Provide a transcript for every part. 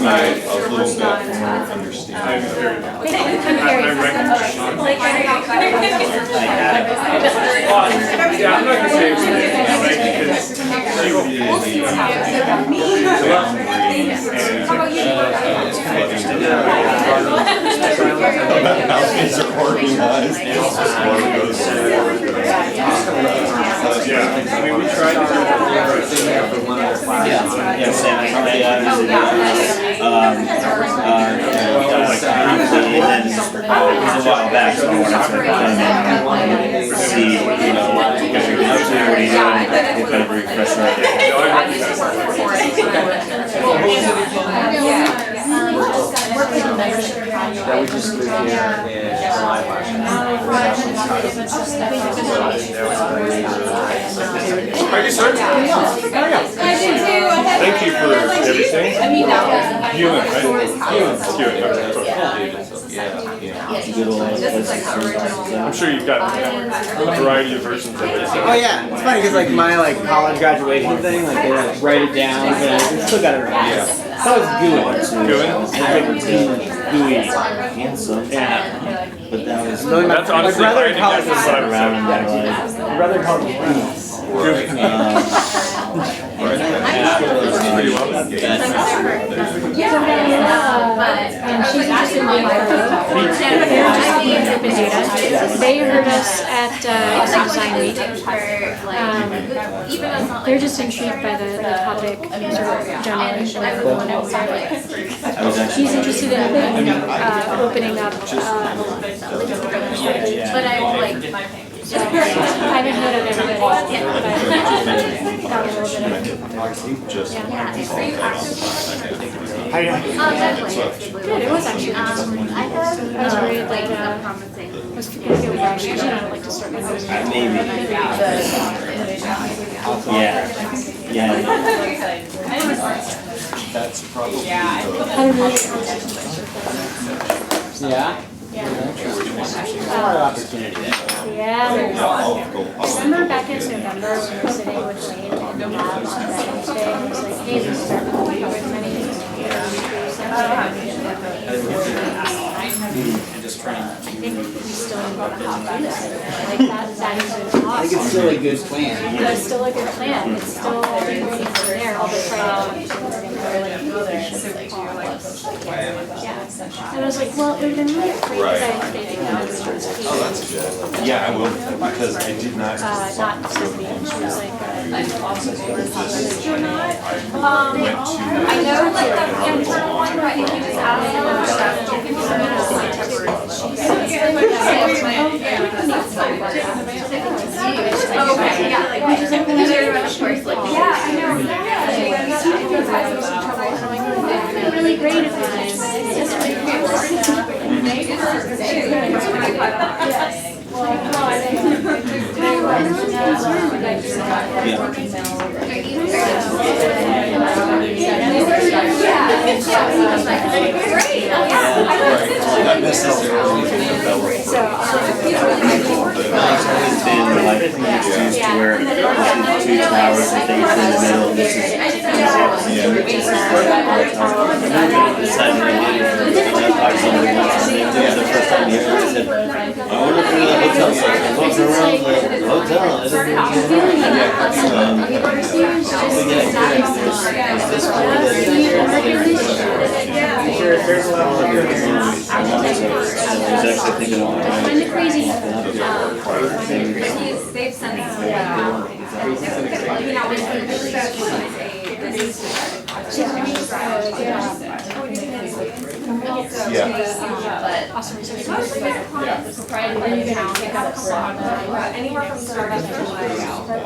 a little bit more understanding. Yeah, I'm not gonna say it's because she will be Housemaids are organized. One of those. yeah, I mean, we tried to do everything there for one of the classes. Yeah, Sam, I visited and then it was a while back, so I wanted to come in and see, you know, what you're up to, what are you doing, get kind of a refresher. That we just moved here in July last year. Are you sorry? Thank you for everything. Hewitt, right? I'm sure you've got a variety of versions of it. Oh yeah, it's funny because like my college graduation thing, like they write it down, but I still got it right. Yeah. That was gooey. Gooey? Gooey. Handsome. Yeah. But that was Really, That's honestly, my I brother think called that's what I'm around in my life. my brother called me Gooey. Pretty well. And she's interested in being They heard us at Design Week. They're just intrigued by the topic sort of generally. She's interested in opening up. But I like. So, I haven't heard of everybody, but got a little bit of. Good, it was actually. I was worried that I was going to get rushed because I don't like to start my business. Maybe. Yeah. That's probably Yeah. Opportunity there. Yeah. Remember back in November when we were sitting with Lane in the lab on Wednesday and it was like, hey, we start with many I think we still want to hop on this. Like that is awesome. I think it's still a good plan. It's still a good plan. It's still waiting from there. All the trials we're going to go there. Yeah. And I was like, well, it would have been really great if I stayed in Oh, that's good. Yeah, I will, because I did not. not Stephanie. She was like, I know like the intern one, but he was okay, yeah, like we just like of course, like yeah, I know. Yeah, really great at times. It's just really Not necessarily developed. It's always been like used to where there's 2 towers and things in the middle. This is the first time you ever said, I wonder if the hotel site walks around the hotel. There's this There's a lot of I was actually thinking of kind of crazy. they've sent us Awesome. anywhere from startups to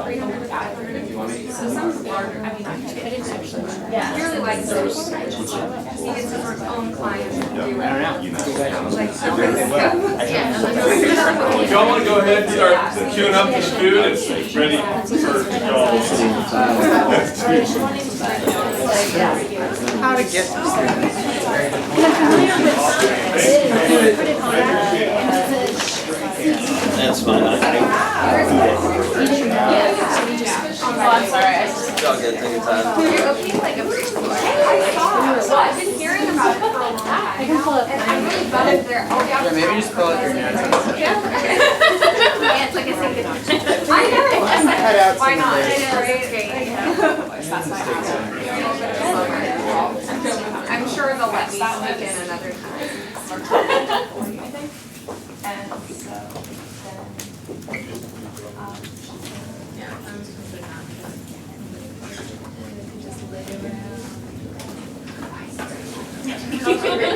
300 to 500. So some larger, I mean, I didn't actually. Yeah. He really likes those. He gets his own clients and do. I don't know. Like, If y'all want to go ahead and start queuing up the food, it's ready for y'all. How to get That's fine. I'm sorry. Y'all get taking time. You're okay, like a brief. I saw. Well, I've been here hearing about it for a long time. I can pull up And I'm really bummed there. Oh, yeah. Yeah, maybe just pull up your hands. Yeah, it's like a second. I know. Cut out Why some not? of It this. is great. I'm sure they'll let me sneak in another time. And so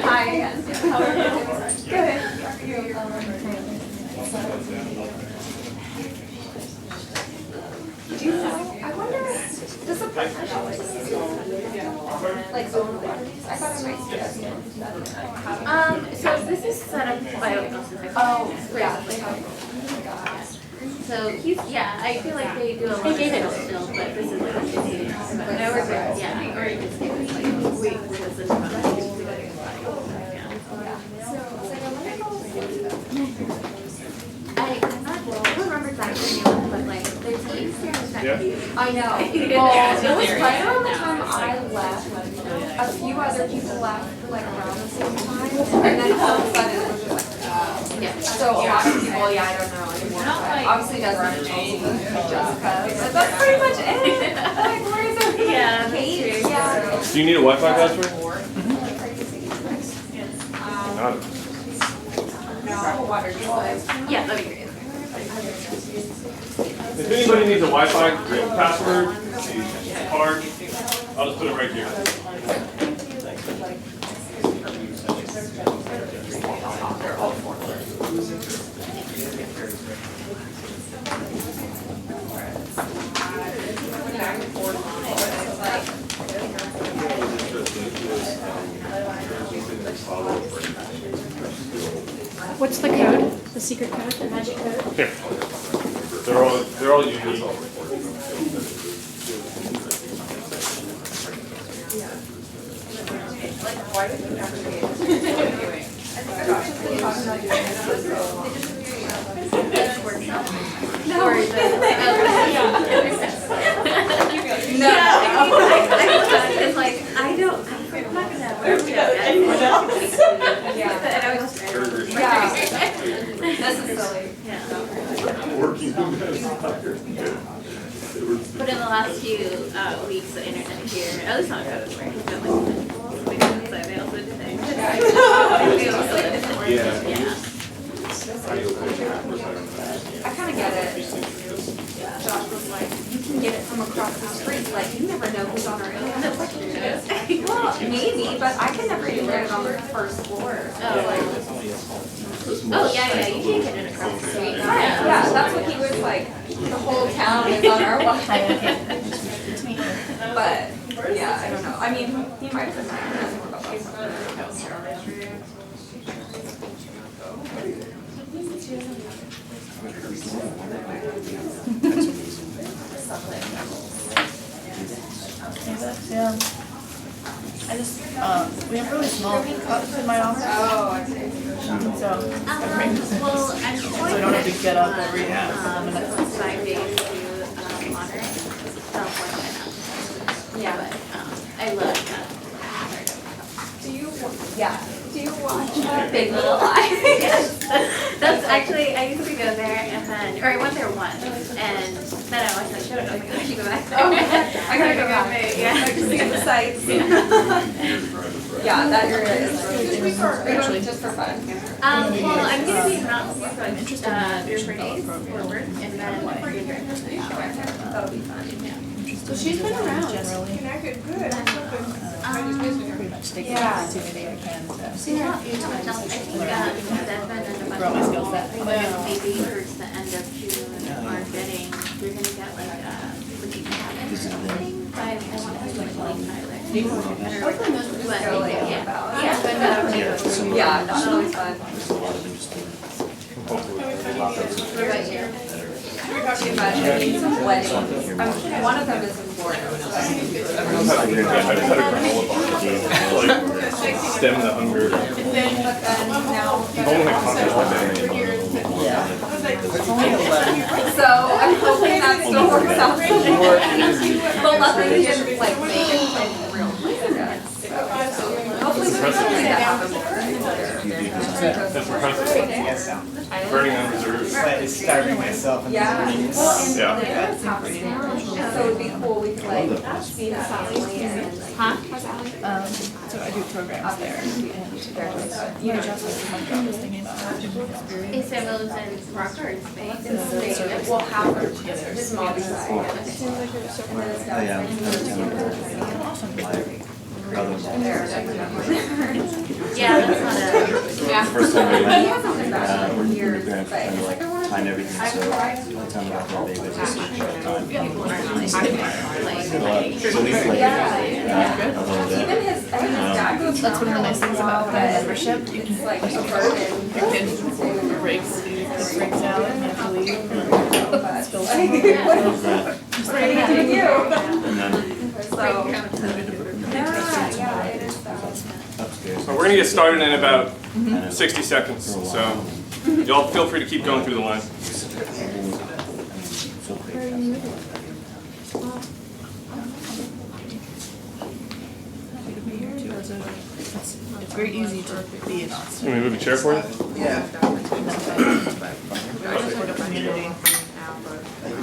Hi again. How are you? Good. Do you know, I wonder, does the professional like own properties? I thought I might see that. So this is set up by Oasis. Oh, yeah. So he's, yeah, I feel like they do a lot of stuff still, but this is like a busy. No, we're good, yeah, or you just say it's like, wait, this is fun. I'm not, I don't remember exactly anyone, but like, their teams here is kind of huge. I know. Well, it was right around the time I left. A few other people left like around the same time, and then all of a sudden it was just like, Yeah. so a lot of people, yeah, I don't know anymore. But obviously Desmond and Chelsea, Jessica, but that's pretty much it. Like, where is it? Yeah, that's Kate? true. Yeah. Do you need a Wi-Fi password? Yeah, that'd be great. If anybody needs a Wi-Fi password, card, I'll just put it right here. What's the code? The secret code? The magic code? Here. They're all unique. No. Or no, it's like, I'm not gonna work with anyone else. Yeah. And I was just, Yeah. This is silly. yeah. Working. But in the last few weeks, the internet here, at least not Coast, where it's been like, so they also did things. They also did things. Yeah. Yeah. I kind of get it. Josh was like, you can get it from across the street, like, you never know who's on our internet. Well, maybe, but I can never even get it on the first floor. Oh, yeah, you can get it across the street. Yeah, that's what he was like, the whole town is on our Wi-Fi. But, yeah, I don't know. I mean, he might have been like, he knows more about that. yeah. I just we have really small cups in my office, Oh, I see. so Well, I'm so I don't have to get up every 5 minutes. 5 days to honor it. Yeah, but I love that. Do you watch Big Little Lies? Yes, that's actually, I used to go there and then, or I went there once, and then I watched that show and I was like, oh, I should go back there. Oh, I gotta go back. Yeah. Like to see the sights. Yeah, that area is really actually just for fun. Well, I'm gonna be not for fun, 3 or 4 days for work, and then we're here. That'll be fun. So she's been around generally. Pretty much take the opportunity I can to Not much else. I think Desmond and a bunch grow my of skill people, set. maybe towards the end of June, are getting, you're gonna get like looking cabin or something, but I want to like Tyler. But, Yeah, that's always fun. What about you? Too much. I need some weddings. One of them is in Florida. So I just had a granola bar. Like, stem the hunger. but then now. I've only had coffee all day. So I'm hoping that still works out. But luckily he didn't like make it real. So hopefully That's for content. Yes, Burning on reserves. slightly starving myself in the ingredients. Yeah. So it'd be cool, we could like feed a family and like. So I do programs there, and you just like my job is thinking about how to experience. Is it those in Rockford space? We'll have her small design. Oh, yeah. Yeah, that's not a. First time we He went, hasn't been back in we're years, gonna but kind of like time everything, so by the time we got there, they would just shut time. So at least like, a little bit. even his, I mean, his dad goes. That's one of the nice things about the membership. You can Like a burden. your kid breaks out and you have to leave. Spills What are you gonna do? And then So, we had to put it yeah, it is though. upstairs. So we're gonna get started in about Kind of 60 seconds. for a So while. y'all feel free to keep going through the line. So quick. It's very easy to be in Austin. Can we move a chair for you? Yeah. Support a community.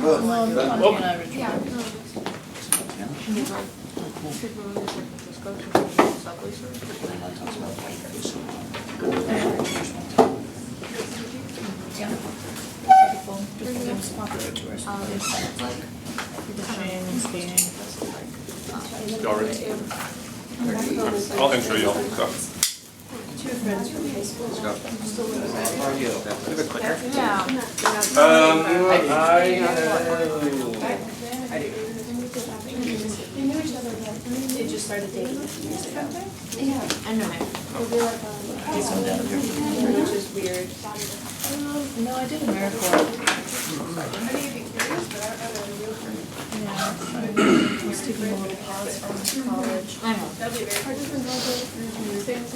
Montana originally. Yeah. Beautiful. Just popular tourist place. Fishing, skiing. Y'all ready? I'll intro y'all. So. They just started dating a few years ago. I know. Which is weird. No, I did AmeriCorps. Yeah, I was taking a little pause from college. I know.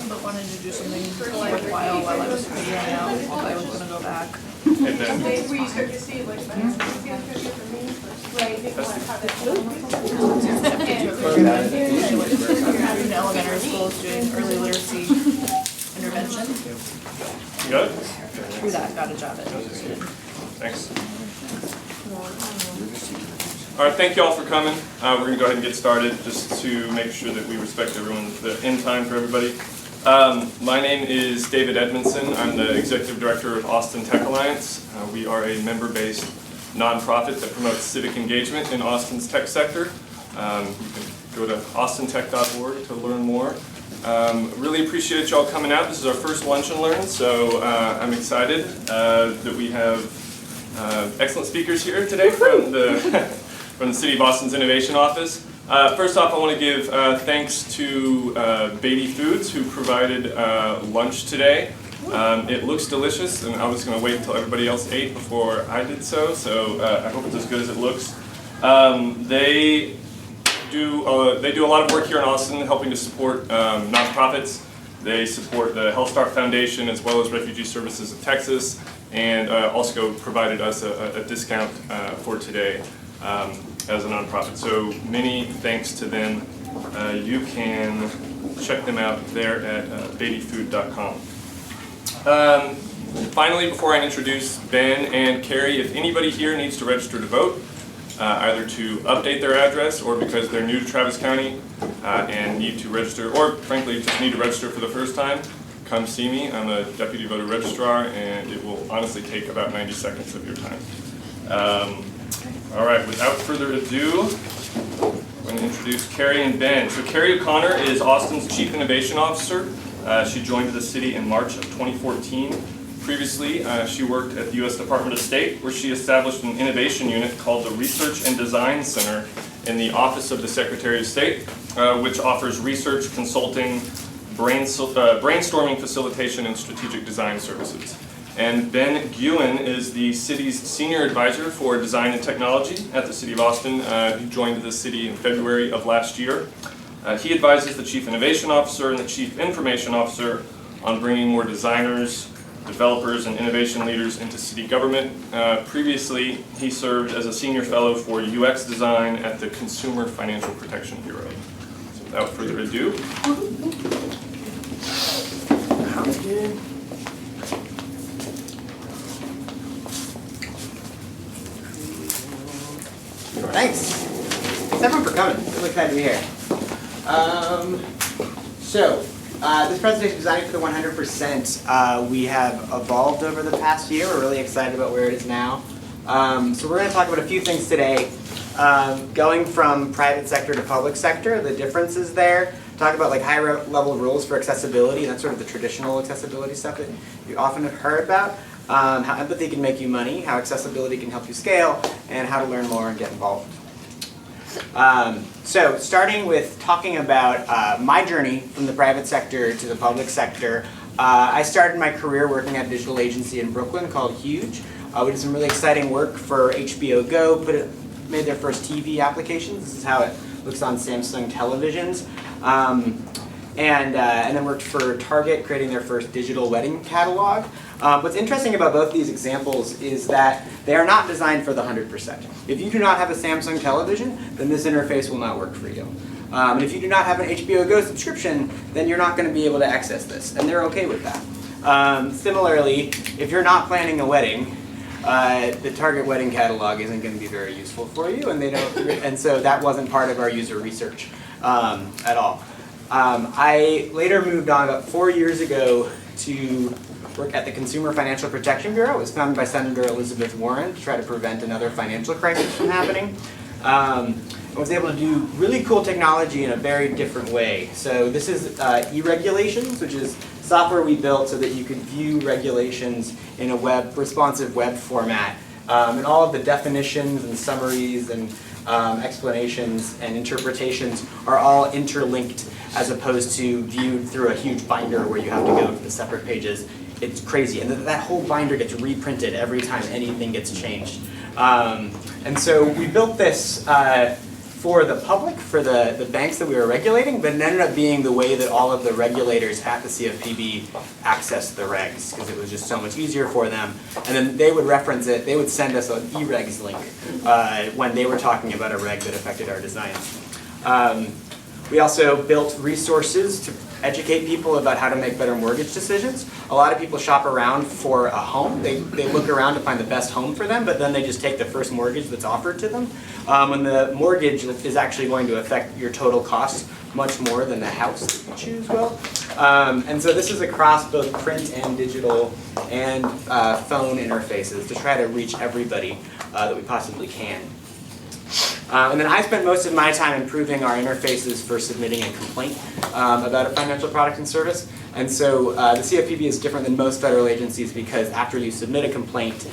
But wanted to do something worthwhile while I was figuring out if I was gonna go back. And then Where you start to see like, right, they want to have it. In elementary schools doing early literacy intervention. you got it? Through that, got a job at Incubator. Thanks. All right, thank you all for coming. We're going to go ahead and get started just to make sure that we respect everyone's end time for everybody. My name is David Edmondson. I'm the Executive Director of Austin Tech Alliance. We are a member-based nonprofit that promotes civic engagement in Austin's tech sector. You can go to austintech.org to learn more. Really appreciate y'all coming out. This is our first Lunch and Learn, so I'm excited that we have excellent speakers here today from the from the City of Austin's Innovation Office. First off, I want to give thanks to Beatty Foods, who provided lunch today. It looks delicious, and I was going to wait until everybody else ate before I did so I hope it's as good as it looks. They do a lot of work here in Austin, helping to support nonprofits. They support the Health Start Foundation as well as Refugee Services of Texas, and also provided us a discount for today as a nonprofit. So many thanks to them. You can check them out there at beattyfood.com. Finally, before I introduce Ben and Carrie, if anybody here needs to register to vote, either to update their address or because they're new to Travis County and need to register, or frankly just need to register for the first time, come see me. I'm a deputy voter registrar, and it will honestly take about 90 seconds of your time. All right, without further ado, I'm going to introduce Carrie and Ben. So Carrie O'Connor is Austin's Chief Innovation Officer. She joined the city in March of 2014. Previously, she worked at the U.S. Department of State, where she established an innovation unit called the Research and Design Center in the Office of the Secretary of State, which offers research, consulting, brainstorming facilitation, and strategic design services. And Ben Guin is the city's senior advisor for design and technology at the City of Austin. He joined the city in February of last year. He advises the Chief Innovation Officer and the Chief Information Officer on bringing more designers, developers, and innovation leaders into city government. Previously, he served as a senior fellow for UX design at the Consumer Financial Protection Bureau. So without further ado. Thanks. Thanks everyone for coming. Really excited to be here. This presentation is designed for the 100%. We have evolved over the past year. We're really excited about where it is now. So we're going to talk about a few things today. Going from private sector to public sector, the differences there. Talk about like higher level rules for accessibility. That's sort of the traditional accessibility stuff that you often have heard about. How empathy can make you money, how accessibility can help you scale, and how to learn more and get involved. So starting with talking about my journey from the private sector to the public sector, I started my career working at a digital agency in Brooklyn called Huge. We did some really exciting work for HBO Go, made their first TV applications. This is how it looks on Samsung televisions. And then worked for Target, creating their first digital wedding catalog. What's interesting about both these examples is that they are not designed for the 100%. If you do not have a Samsung television, then this interface will not work for you. And if you do not have an HBO Go subscription, then you're not going to be able to access this, and they're okay with that. Similarly, if you're not planning a wedding, the Target wedding catalog isn't going to be very useful for you, and so that wasn't part of our user research at all. I later moved on about 4 years ago to work at the Consumer Financial Protection Bureau. It was founded by Senator Elizabeth Warren to try to prevent another financial crisis from happening. I was able to do really cool technology in a very different way. So this is e-regulations, which is software we built so that you could view regulations in a responsive web format. And all of the definitions and summaries and explanations and interpretations are all interlinked as opposed to viewed through a huge binder where you have to go to the separate pages. It's crazy, and that whole binder gets reprinted every time anything gets changed. And so we built this for the public, for the banks that we were regulating, but it ended up being the way that all of the regulators at the CFPB accessed the regs, because it was just so much easier for them. And then they would reference it, they would send us an e-regs link when they were talking about a reg that affected our designs. We also built resources to educate people about how to make better mortgage decisions. A lot of people shop around for a home. They look around to find the best home for them, but then they just take the first mortgage that's offered to them. When the mortgage is actually going to affect your total cost much more than the house that you choose will. And so this is across both print and digital and phone interfaces to try to reach everybody that we possibly can. And then I spent most of my time improving our interfaces for submitting a complaint about a financial product and service. And so the CFPB is different than most federal agencies because after you submit a complaint,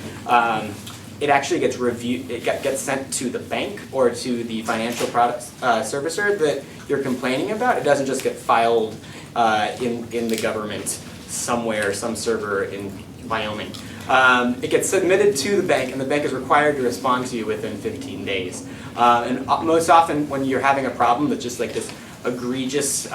it actually gets reviewed. It gets sent to the bank or to the financial products servicer that you're complaining about. It doesn't just get filed in the government somewhere, some server in Wyoming. It gets submitted to the bank, and the bank is required to respond to you within 15 days. And most often when you're having a problem that's just like this egregious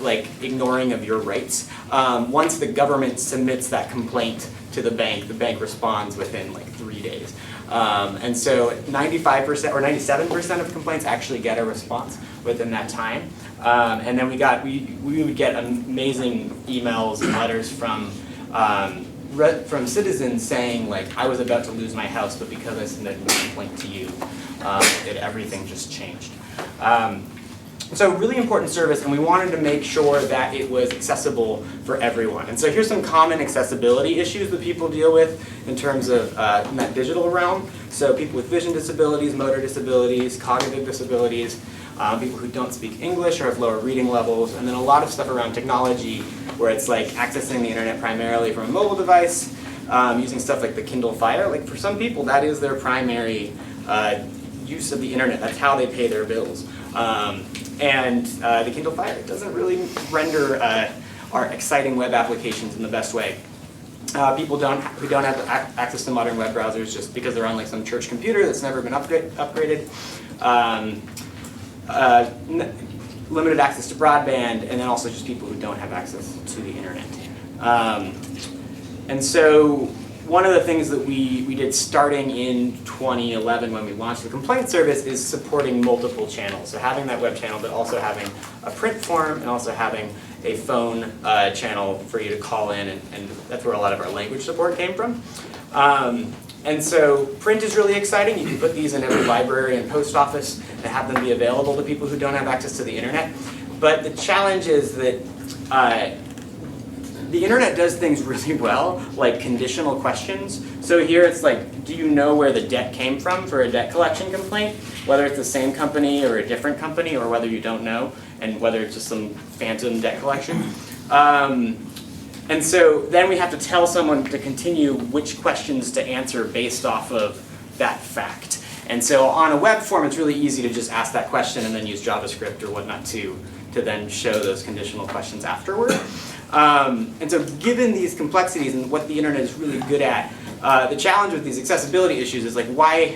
like ignoring of your rights, once the government submits that complaint to the bank responds within like 3 days. And so 95% or 97% of complaints actually get a response within that time. And then we would get amazing emails and letters from citizens saying like, I was about to lose my house, but because I submitted a complaint to you, everything just changed. So really important service, and we wanted to make sure that it was accessible for everyone. And so here's some common accessibility issues that people deal with in terms of in that digital realm. So people with vision disabilities, motor disabilities, cognitive disabilities, people who don't speak English or have lower reading levels, and then a lot of stuff around technology where it's like accessing the internet primarily from a mobile device, using stuff like the Kindle Fire. Like for some people, that is their primary use of the internet. That's how they pay their bills. And the Kindle Fire doesn't really render our exciting web applications in the best way. People who don't have access to modern web browsers just because they're on like some church computer that's never been upgraded. Limited access to broadband, and then also just people who don't have access to the internet. And so one of the things that we did starting in 2011 when we launched the complaint service is supporting multiple channels. So having that web channel, but also having a print form and also having a phone channel for you to call in, and that's where a lot of our language support came from. And so print is really exciting. You can put these in every library and post office and have them be available to people who don't have access to the internet. But the challenge is that the internet does things really well, like conditional questions. So here it's like, do you know where the debt came from for a debt collection complaint? Whether it's the same company or a different company, or whether you don't know, and whether it's just some phantom debt collection. And so then we have to tell someone to continue which questions to answer based off of that fact. And so on a web form, it's really easy to just ask that question and then use JavaScript or whatnot to then show those conditional questions afterward. And so given these complexities and what the internet is really good at, the challenge with these accessibility issues is like,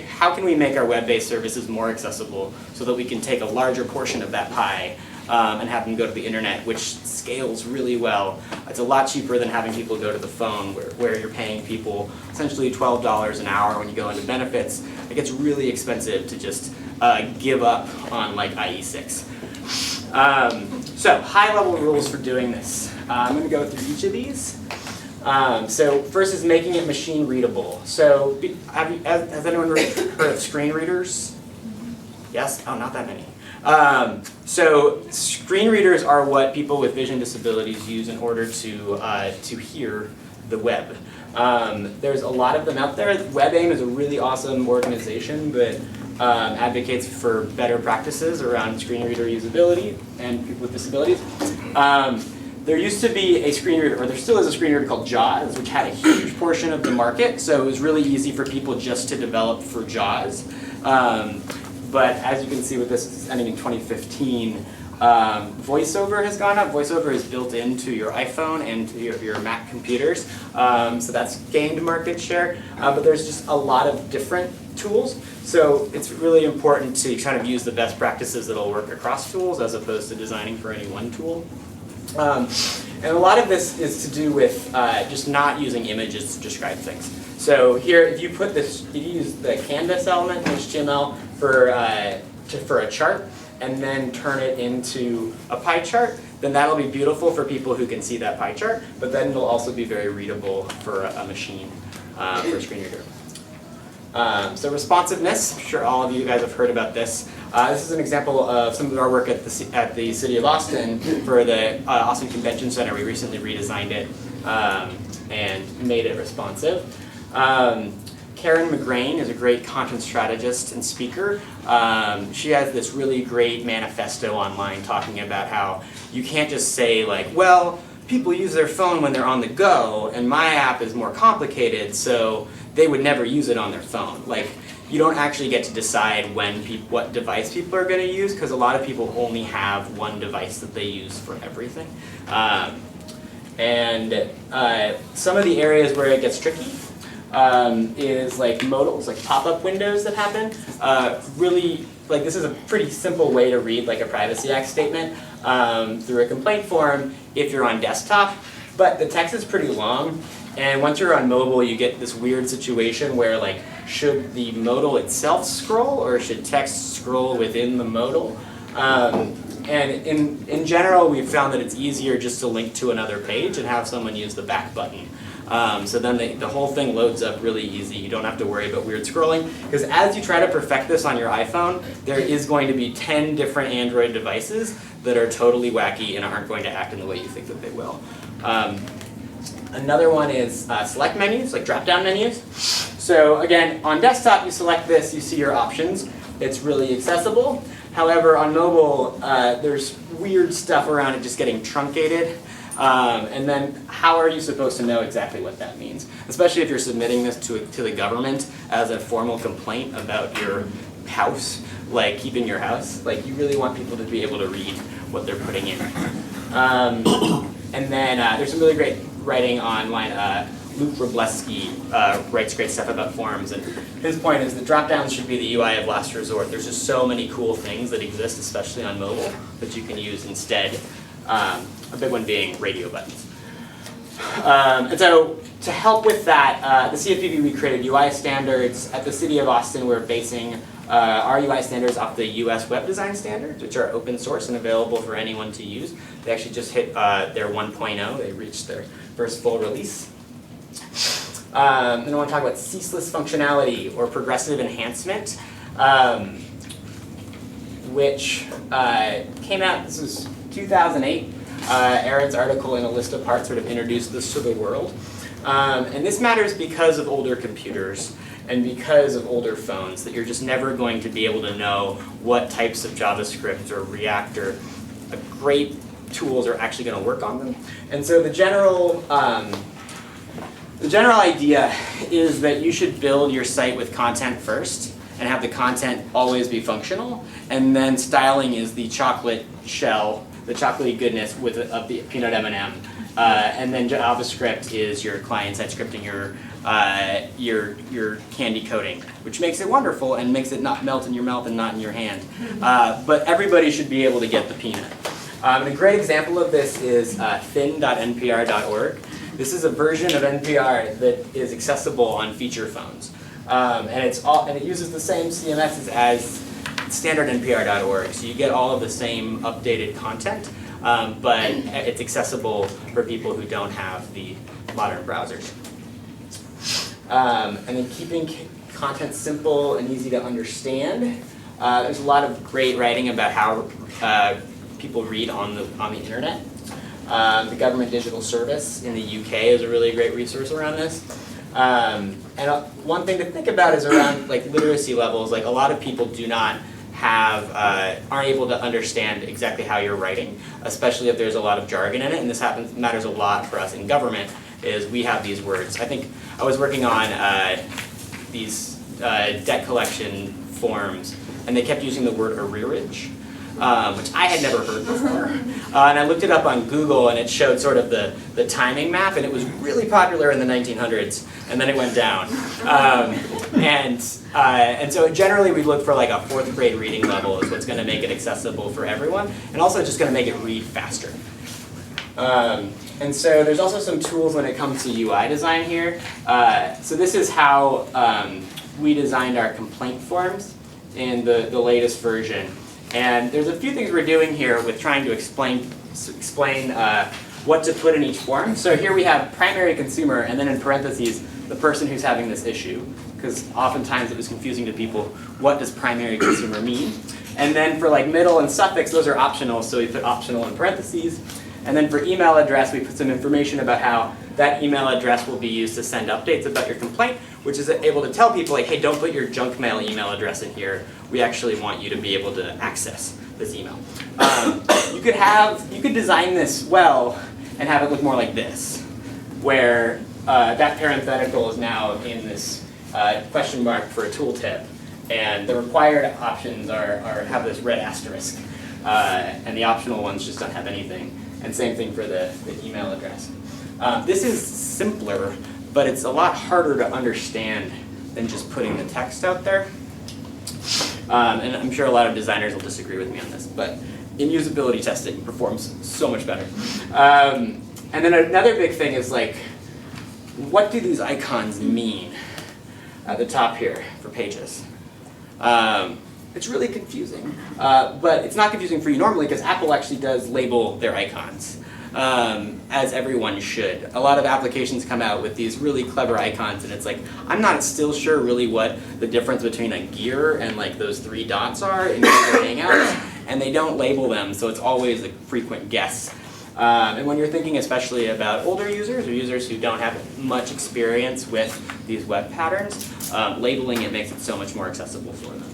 how can we make our web-based services more accessible so that we can take a larger portion of that pie and have them go to the internet, which scales really well. It's a lot cheaper than having people go to the phone, where you're paying people essentially $12 an hour when you go into benefits. It gets really expensive to just give up on like IE6. So high-level rules for doing this. I'm going to go through each of these. So first is making it machine readable. So has anyone heard of screen readers? Yes? Oh, not that many. So screen readers are what people with vision disabilities use in order to hear the web. There's a lot of them out there. WebAIM is a really awesome organization that advocates for better practices around screen reader usability and people with disabilities. There used to be a screen reader, or there still is a screen reader called JAWS, which had a huge portion of the market, so it was really easy for people just to develop for JAWS. But as you can see with this ending in 2015, VoiceOver has gone up. VoiceOver is built into your iPhone and to your Mac computers, so that's gained market share. But there's just a lot of different tools, so it's really important to kind of use the best practices that'll work across tools as opposed to designing for any one tool. And a lot of this is to do with just not using images to describe things. So here, if you use the canvas element in HTML for a chart, and then turn it into a pie chart, then that'll be beautiful for people who can see that pie chart, but then it'll also be very readable for a machine, for a screen reader. So responsiveness, I'm sure all of you guys have heard about this. This is an example of some of our work at the City of Austin for the Austin Convention Center. We recently redesigned it and made it responsive. Karen McGrain is a great content strategist and speaker. She has this really great manifesto online talking about how you can't just say like, well, people use their phone when they're on the go, and my app is more complicated, so they would never use it on their phone. Like, you don't actually get to decide what device people are going to use, because a lot of people only have one device that they use for everything. Some of the areas where it gets tricky is like modals, like pop-up windows that happen. Really, like this is a pretty simple way to read like a Privacy Act statement through a complaint form if you're on desktop, but the text is pretty long, and once you're on mobile you get this weird situation where like, should the modal itself scroll or should text scroll within the modal? And in general, we've found that it's easier just to link to another page and have someone use the back button. So then the whole thing loads up really easy. You don't have to worry about weird scrolling. Because as you try to perfect this on your iPhone, there is going to be 10 different Android devices that are totally wacky and aren't going to act in the way you think that they will. Another one is select menus, like drop-down menus. So again, on desktop, you select this, you see your options. It's really accessible. However, on mobile, there's weird stuff around it just getting truncated. And then how are you supposed to know exactly what that means? Especially if you're submitting this to the government as a formal complaint about your house, like keeping your house. Like you really want people to be able to read what they're putting in. And then there's some really great writing online. Luke Robleski writes great stuff about forums, and his point is that drop-downs should be the UI of last resort. There's just so many cool things that exist, especially on mobile, that you can use instead. A big one being radio buttons. And so to help with that, the CFPB, we created UI standards. At the City of Austin, we're basing our UI standards off the US Web Design Standards, which are open source and available for anyone to use. They actually just hit their 1.0. They reached their first full release. Then I want to talk about ceaseless functionality or progressive enhancement, which came out, this was 2008. Aaron's article in A List of Parts sort of introduced this to the world. And this matters because of older computers and because of older phones, that you're just never going to be able to know what types of JavaScript or React or great tools are actually going to work on them. And so the general idea is that you should build your site with content first and have the content always be functional, and then styling is the chocolate shell, the chocolatey goodness of the peanut M&M. And then JavaScript is your client-side scripting, your candy coating, which makes it wonderful and makes it not melt in your mouth and not in your hand. But everybody should be able to get the peanut. And a great example of this is thin.npr.org. This is a version of NPR that is accessible on feature phones. And it uses the same CMS as standard npr.org, so you get all of the same updated content, but it's accessible for people who don't have the modern browsers. And then keeping content simple and easy to understand. There's a lot of great writing about how people read on the internet. The Government Digital Service in the UK is a really great resource around this. And one thing to think about is around like literacy levels. Like a lot of people do not aren't able to understand exactly how you're writing, especially if there's a lot of jargon in it. And this matters a lot for us in government. Is we have these words. I think I was working on these debt collection forms, and they kept using the word arrearage, which I had never heard before. And I looked it up on Google, and it showed sort of the timing map, and it was really popular in the 1900s, and then it went down. And so generally we look for like a 4th grade reading level is what's going to make it accessible for everyone, and also just going to make it read faster. And so there's also some tools when it comes to UI design here. So this is how we designed our complaint forms in the latest version. And there's a few things we're doing here with trying to explain what to put in each form. So here we have primary consumer, and then in parentheses, the person who's having this issue, because oftentimes it was confusing to people, what does primary consumer mean? And then for like middle and suffix, those are optional, so we put optional in parentheses. And then for email address, we put some information about how that email address will be used to send updates about your complaint, which is able to tell people like, hey, don't put your junk mail email address in here. We actually want you to be able to access this email. You could design this well and have it look more like this, where that parenthetical is now in this question mark for a tooltip, and the required options have this red asterisk, and the optional ones just don't have anything. And same thing for the email address. This is simpler, but it's a lot harder to understand than just putting the text out there. And I'm sure a lot of designers will disagree with me on this, but in usability testing, it performs so much better. And then another big thing is like, what do these icons mean at the top here for pages? It's really confusing, but it's not confusing for you normally because Apple actually does label their icons, as everyone should. A lot of applications come out with these really clever icons, and it's like, I'm not still sure really what the difference between a gear and like those 3 dots are in Google Hangouts, and they don't label them, so it's always a frequent guess. And when you're thinking especially about older users or users who don't have much experience with these web patterns, labeling it makes it so much more accessible for them.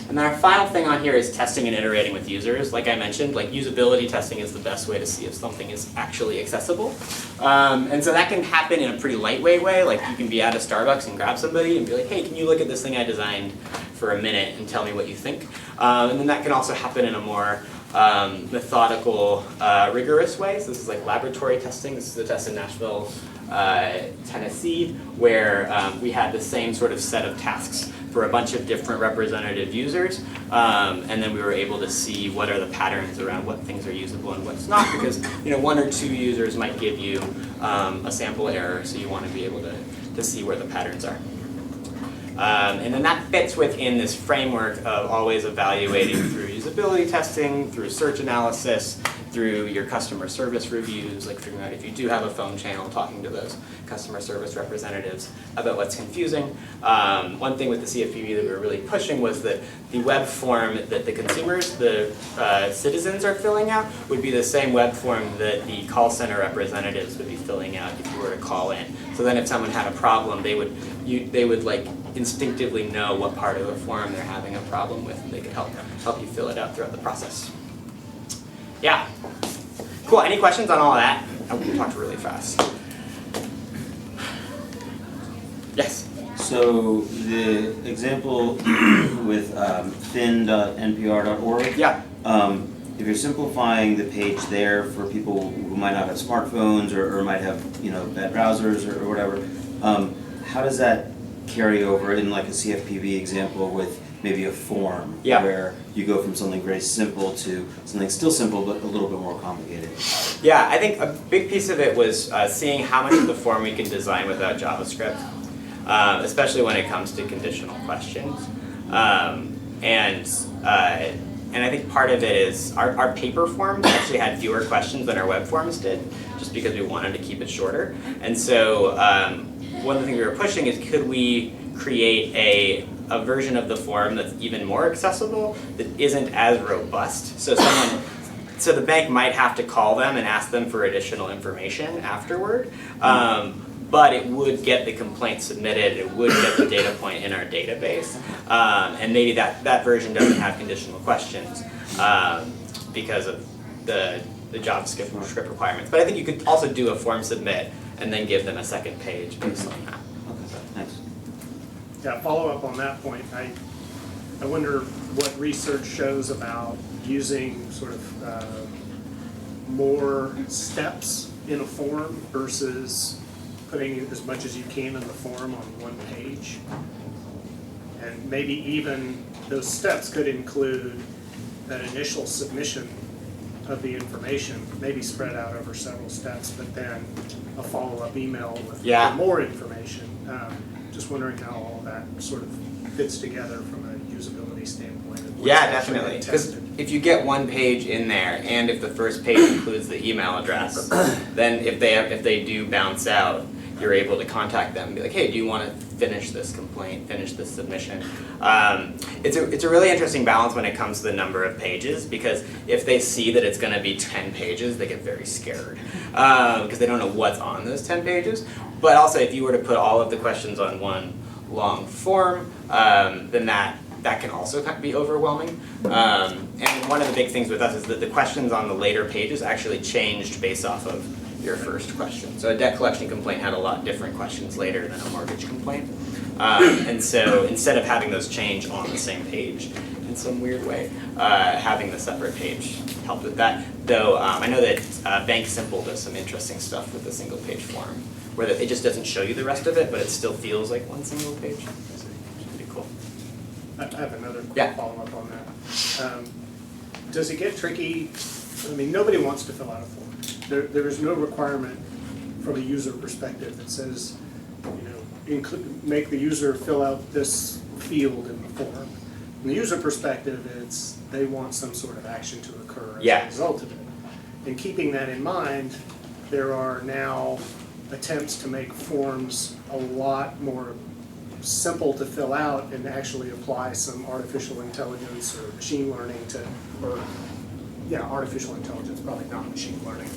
And then our final thing on here is testing and iterating with users. Like I mentioned, like usability testing is the best way to see if something is actually accessible. And so that can happen in a pretty lightweight way. Like you can be at a Starbucks and grab somebody and be like, hey, can you look at this thing I designed for a minute and tell me what you think? And then that can also happen in a more methodical, rigorous way. So this is like laboratory testing. This is a test in Nashville, Tennessee, where we had the same sort of set of tasks for a bunch of different representative users, and then we were able to see what are the patterns around what things are usable and what's not, because 1 or 2 users might give you a sample error, so you want to be able to see where the patterns are. And then that fits within this framework of always evaluating through usability testing, through search analysis, through your customer service reviews, like figuring out if you do have a phone channel, talking to those customer service representatives about what's confusing. One thing with the CFPB that we were really pushing was that the web form that the consumers, the citizens are filling out would be the same web form that the call center representatives would be filling out if you were to call in. So then if someone had a problem, they would like instinctively know what part of the form they're having a problem with, and they could help you fill it out throughout the process. Yeah. Cool. Any questions on all of that? I talked really fast. Yes. So the example with fin.npr.org. Yeah. If you're simplifying the page there for people who might not have smartphones or might have bad browsers or whatever, how does that carry over in like a CFPB example with maybe a form where you go from something very simple to something still simple but a little bit more complicated? Yeah, I think a big piece of it was seeing how much of the form we can design without JavaScript, especially when it comes to conditional questions. And I think part of it is our paper forms actually had fewer questions than our web forms did, just because we wanted to keep it shorter. And so one of the things we were pushing is, could we create a version of the form that's even more accessible, that isn't as robust? So the bank might have to call them and ask them for additional information afterward, but it would get the complaint submitted, it would get the data point in our database, and maybe that version doesn't have conditional questions because of the JavaScript requirements. But I think you could also do a form submit and then give them a second page based on that. Okay, thanks. Yeah, follow up on that point. I wonder what research shows about using sort of more steps in a form versus putting as much as you can in the form on one page. And maybe even those steps could include an initial submission of the information, maybe spread out over several steps, but then a follow-up email with more information. Just wondering how all of that sort of fits together from a usability standpoint. Yeah, definitely. Because if you get one page in there, and if the first page includes the email address, then if they do bounce out, you're able to contact them and be like, hey, do you want to finish this complaint, finish this submission? It's a really interesting balance when it comes to the number of pages, because if they see that it's going to be 10 pages, they get very scared because they don't know what's on those 10 pages. But also, if you were to put all of the questions on one long form, then that can also be overwhelming. And one of the big things with us is that the questions on the later pages actually changed based off of your first question. So a debt collection complaint had a lot different questions later than a mortgage complaint. And so instead of having those change on the same page in some weird way, having the separate page helped with that. Though I know that Bank Simple does some interesting stuff with the single page form, where it just doesn't show you the rest of it, but it still feels like one single page. It's pretty cool. I have another quick follow-up on that. Does it get tricky? I mean, nobody wants to fill out a form. There is no requirement from a user perspective that says, make the user fill out this field in the form. From the user perspective, they want some sort of action to occur as a result of it. And keeping that in mind, there are now attempts to make forms a lot more simple to fill out and actually apply some artificial intelligence or machine learning artificial intelligence, probably not machine learning,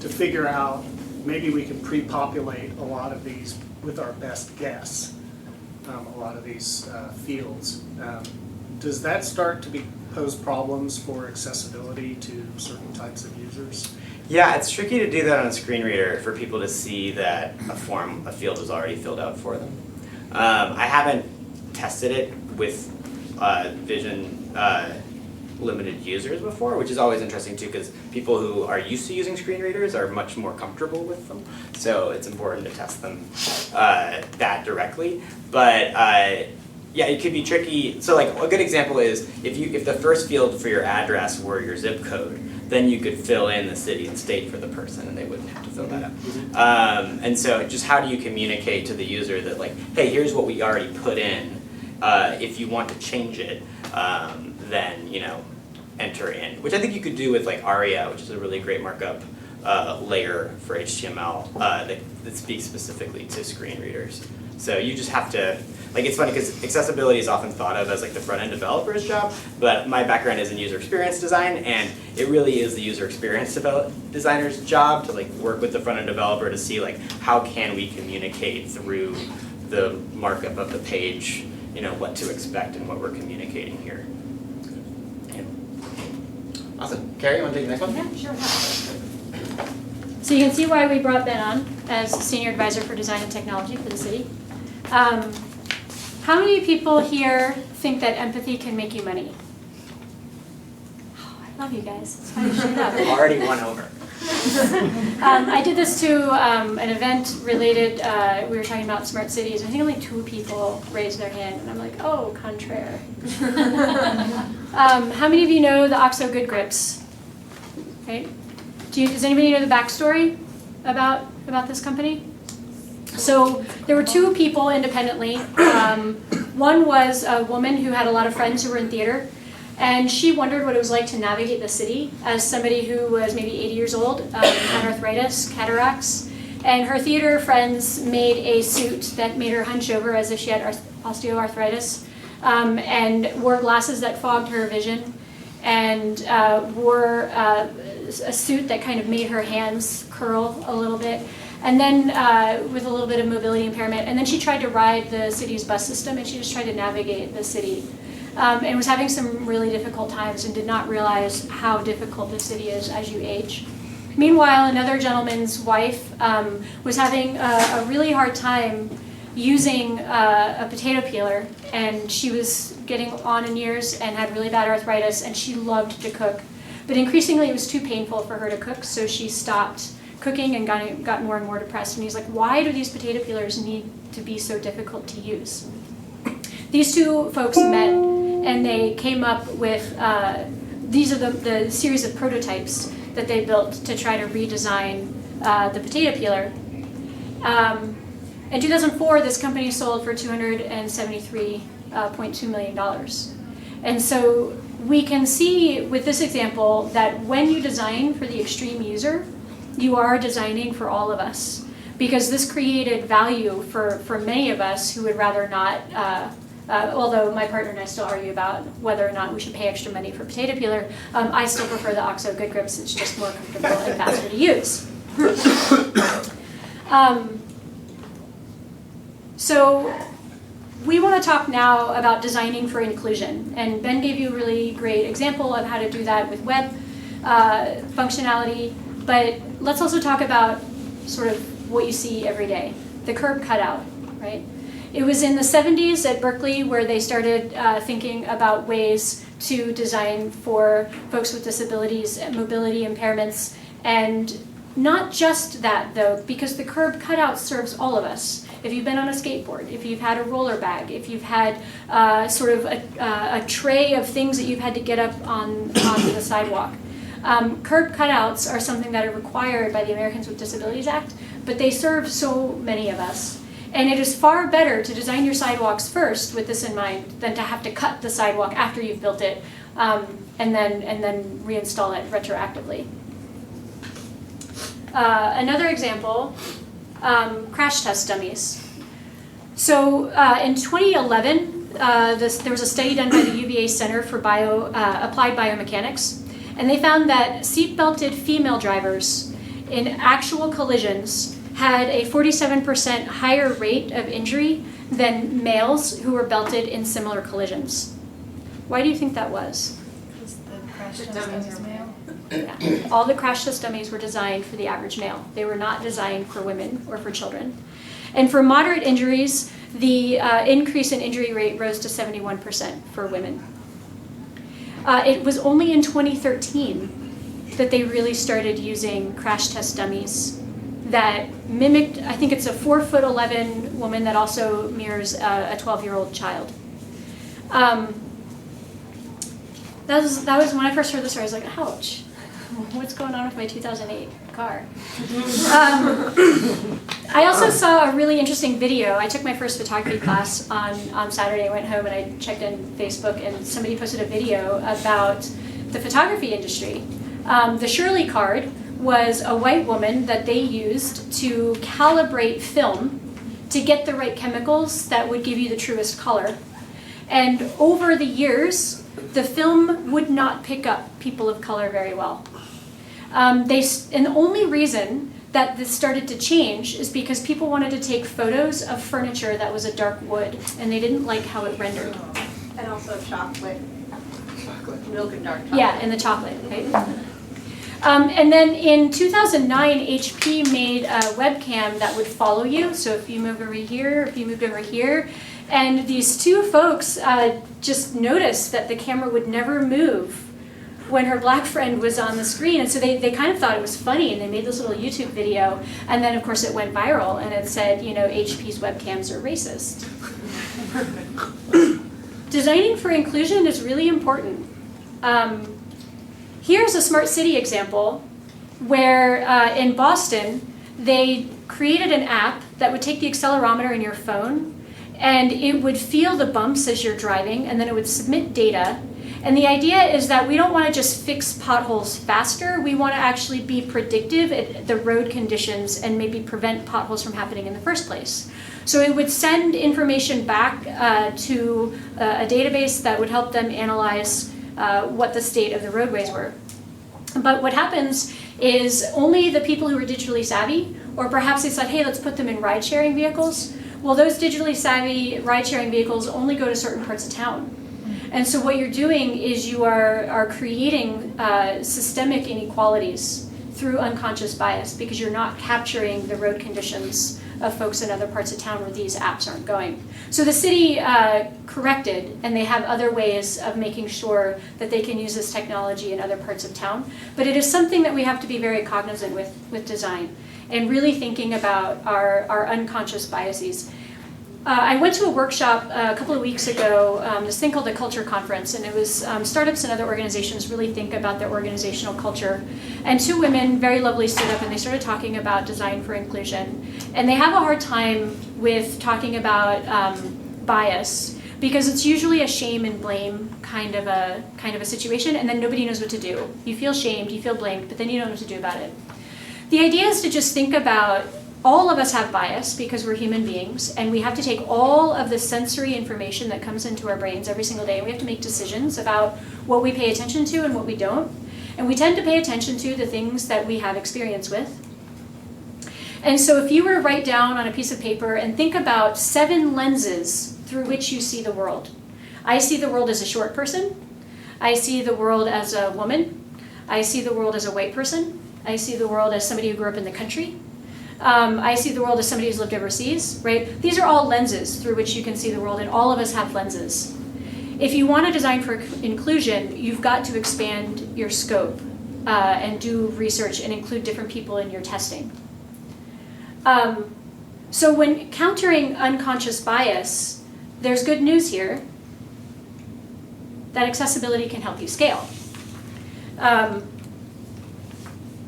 to figure out maybe we can pre-populate a lot of these with our best guess, a lot of these fields. Does that start to pose problems for accessibility to certain types of users? Yeah, it's tricky to do that on a screen reader for people to see that a field is already filled out for them. I haven't tested it with vision limited users before, which is always interesting too, because people who are used to using screen readers are much more comfortable with them. So it's important to test them that directly. But yeah, it could be tricky. So like a good example is if the first field for your address were your zip code, then you could fill in the city and state for the person and they wouldn't have to fill that out. And so just how do you communicate to the user that like, hey, here's what we already put in. If you want to change it, then enter in, which I think you could do with like ARIA, which is a really great markup layer for HTML that speaks specifically to screen readers. So you just have to, like, it's funny because accessibility is often thought of as like the front-end developer's job, but my background is in user experience design, and it really is the user experience designer's job to like work with the front-end developer to see like how can we communicate through the markup of the page, you know, what to expect and what we're communicating here. Yeah. Awesome. Carrie, you want to take the next one? Yeah, sure. So you can see why we brought Ben on as Senior Advisor for Design and Technology for the city. How many people here think that empathy can make you money? Oh, I love you guys. That's why you showed up. Already won over. I did this to an event related, we were talking about smart cities. I think only 2 people raised their hand, and I'm like, oh, contraire. How many of you know the OXO Good Grips? Right? Does anybody know the backstory about this company? So there were 2 people independently. One was a woman who had a lot of friends who were in theater, and she wondered what it was like to navigate the city as somebody who was maybe 80 years old, had arthritis, cataracts, and her theater friends made a suit that made her hunch over as if she had osteoarthritis, and wore glasses that fogged her vision, and wore a suit that kind of made her hands curl a little bit, and then with a little bit of mobility impairment. And then she tried to ride the city's bus system, and she just tried to navigate the city. And was having some really difficult times and did not realize how difficult the city is as you age. Meanwhile, another gentleman's wife was having a really hard time using a potato peeler, and she was getting on in years and had really bad arthritis, and she loved to cook. But increasingly it was too painful for her to cook, so she stopped cooking and got more and more depressed. And he's like, why do these potato peelers need to be so difficult to use? These 2 folks met, and they came up with, these are the series of prototypes that they built to try to redesign the potato peeler. In 2004, this company sold for $273.2 million. And so we can see with this example that when you design for the extreme user, you are designing for all of us. Because this created value for many of us who would rather not, although my partner and I still argue about whether or not we should pay extra money for potato peeler, I still prefer the OXO Good Grips. It's just more comfortable and faster to use. So we want to talk now about designing for inclusion. And Ben gave you a really great example of how to do that with web functionality. But let's also talk about sort of what you see every day, the curb cutout, right? It was in the 70s at Berkeley where they started thinking about ways to design for folks with disabilities and mobility impairments. And not just that, though, because the curb cutout serves all of us. If you've been on a skateboard, if you've had a roller bag, if you've had sort of a tray of things that you've had to get up on the sidewalk. Curb cutouts are something that are required by the Americans with Disabilities Act, but they serve so many of us. And it is far better to design your sidewalks first with this in mind than to have to cut the sidewalk after you've built it and then reinstall it retroactively. Another example, crash test dummies. So in 2011, there was a study done by the UVA Center for Applied Biomechanics, and they found that seat-belted female drivers in actual collisions had a 47% higher rate of injury than males who were belted in similar collisions. Why do you think that was? Because the crash test dummies male. Yeah. All the crash test dummies were designed for the average male. They were not designed for women or for children. And for moderate injuries, the increase in injury rate rose to 71% for women. It was only in 2013 that they really started using crash test dummies that mimicked, I think it's a 4'11" woman that also mirrors a 12-year-old child. That was when I first heard the story, I was like, ouch, what's going on with my 2008 car? I also saw a really interesting video. I took my first photography class on Saturday. I went home and I checked in Facebook, and somebody posted a video about the photography industry. The Shirley card was a white woman that they used to calibrate film to get the right chemicals that would give you the truest color. And over the years, the film would not pick up people of color very well. And the only reason that this started to change is because people wanted to take photos of furniture that was a dark wood, and they didn't like how it rendered. And also chocolate. Milk and dark chocolate. Yeah, and the chocolate, right? And then in 2009, HP made a webcam that would follow you. So if you move over here, if you moved over here, and these two folks just noticed that the camera would never move when her black friend was on the screen. And so they kind of thought it was funny, and they made this little YouTube video. And then, of course, it went viral, and it said, you know, HP's webcams are racist. Designing for inclusion is really important. Here's a smart city example where in Boston, they created an app that would take the accelerometer in your phone, and it would feel the bumps as you're driving, and then it would submit data. And the idea is that we don't want to just fix potholes faster, we want to actually be predictive at the road conditions and maybe prevent potholes from happening in the first place. So it would send information back to a database that would help them analyze what the state of the roadways were. But what happens is only the people who are digitally savvy, or perhaps they said, hey, let's put them in ride-sharing vehicles. Well, those digitally savvy ride-sharing vehicles only go to certain parts of town. And so what you're doing is you are creating systemic inequalities through unconscious bias because you're not capturing the road conditions of folks in other parts of town where these apps aren't going. So the city corrected, and they have other ways of making sure that they can use this technology in other parts of town. But it is something that we have to be very cognizant with design and really thinking about our unconscious biases. I went to a workshop a couple of weeks ago, this thing called the Culture Conference, and it was startups and other organizations really think about their organizational culture. And two women, very lovely, stood up and they started talking about design for inclusion. And they have a hard time with talking about bias because it's usually a shame and blame kind of a situation, and then nobody knows what to do. You feel shamed, you feel blamed, but then you don't know what to do about it. The idea is to just think about all of us have bias because we're human beings, and we have to take all of the sensory information that comes into our brains every single day, and we have to make decisions about what we pay attention to and what we don't. And we tend to pay attention to the things that we have experience with. And so if you were to write down on a piece of paper and think about 7 lenses through which you see the world. I see the world as a short person. I see the world as a woman. I see the world as a white person. I see the world as somebody who grew up in the country. I see the world as somebody who's lived overseas, right? These are all lenses through which you can see the world, and all of us have lenses. If you want to design for inclusion, you've got to expand your scope and do research and include different people in your testing. So when countering unconscious bias, there's good news here that accessibility can help you scale.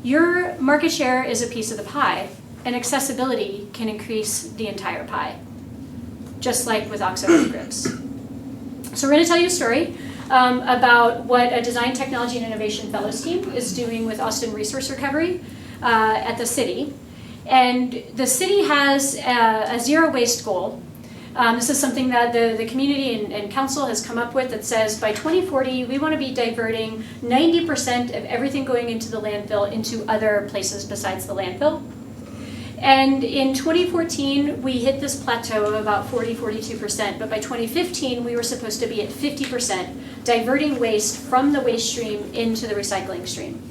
Your market share is a piece of the pie, and accessibility can increase the entire pie, just like with OXO grips. So we're going to tell you a story about what a Design, Technology, and Innovation Fellows team is doing with Austin Resource Recovery at the city. And the city has a zero waste goal. This is something that the community and council has come up with that says by 2040, we want to be diverting 90% of everything going into the landfill into other places besides the landfill. And in 2014, we hit this plateau of about 42%, but by 2015, we were supposed to be at 50%, diverting waste from the waste stream into the recycling stream.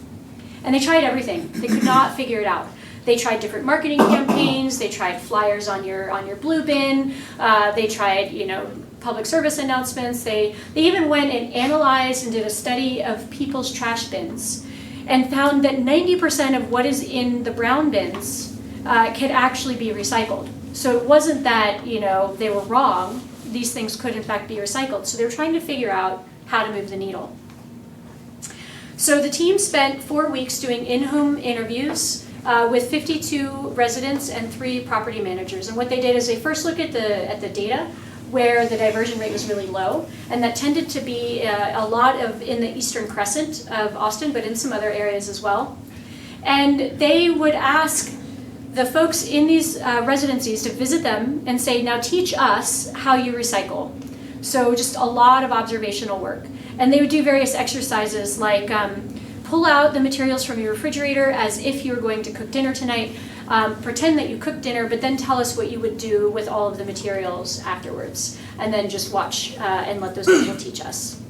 And they tried everything. They could not figure it out. They tried different marketing campaigns. They tried flyers on your blue bin. They tried, public service announcements. They even went and analyzed and did a study of people's trash bins and found that 90% of what is in the brown bins could actually be recycled. So it wasn't that, they were wrong. These things could in fact be recycled. So they were trying to figure out how to move the needle. So the team spent 4 weeks doing in-home interviews with 52 residents and 3 property managers. And what they did is they first looked at the data where the diversion rate was really low, and that tended to be a lot of in the eastern crescent of Austin, but in some other areas as well. And they would ask the folks in these residencies to visit them and say, now teach us how you recycle. So just a lot of observational work. And they would do various exercises like pull out the materials from your refrigerator as if you were going to cook dinner tonight. Pretend that you cooked dinner, but then tell us what you would do with all of the materials afterwards. And then just watch and let those people teach us.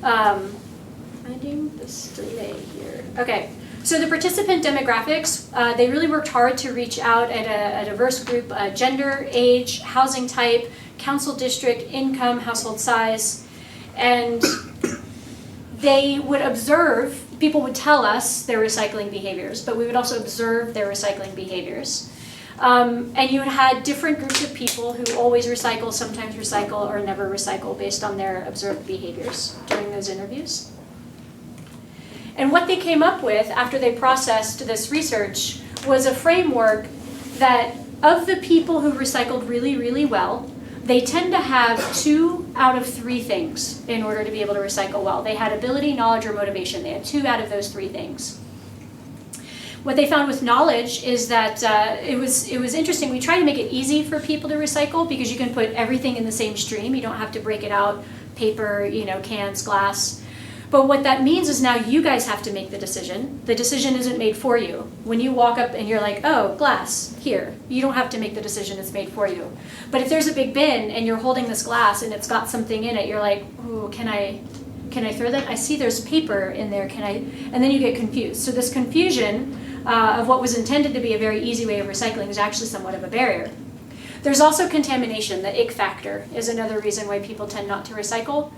Finding this delay here. Okay, so the participant demographics, they really worked hard to reach out at a diverse group, gender, age, housing type, council district, income, household size, and they would observe, people would tell us their recycling behaviors, but we would also observe their recycling behaviors. And you had different groups of people who always recycle, sometimes recycle, or never recycle based on their observed behaviors during those interviews. And what they came up with after they processed this research was a framework that of the people who recycled really, really well, they tend to have 2 out of 3 things in order to be able to recycle well. They had ability, knowledge, or motivation. They had 2 out of those 3 things. What they found with knowledge is that it was interesting. We try to make it easy for people to recycle because you can put everything in the same stream. You don't have to break it out, paper, cans, glass. But what that means is now you guys have to make the decision. The decision isn't made for you. When you walk up and you're like, oh, glass, here. You don't have to make the decision, it's made for you. But if there's a big bin and you're holding this glass and it's got something in it, you're like, ooh, can I throw that? I see there's paper in there, can I? And then you get confused. So this confusion of what was intended to be a very easy way of recycling is actually somewhat of a barrier. There's also contamination. The ick factor is another reason why people tend not to recycle.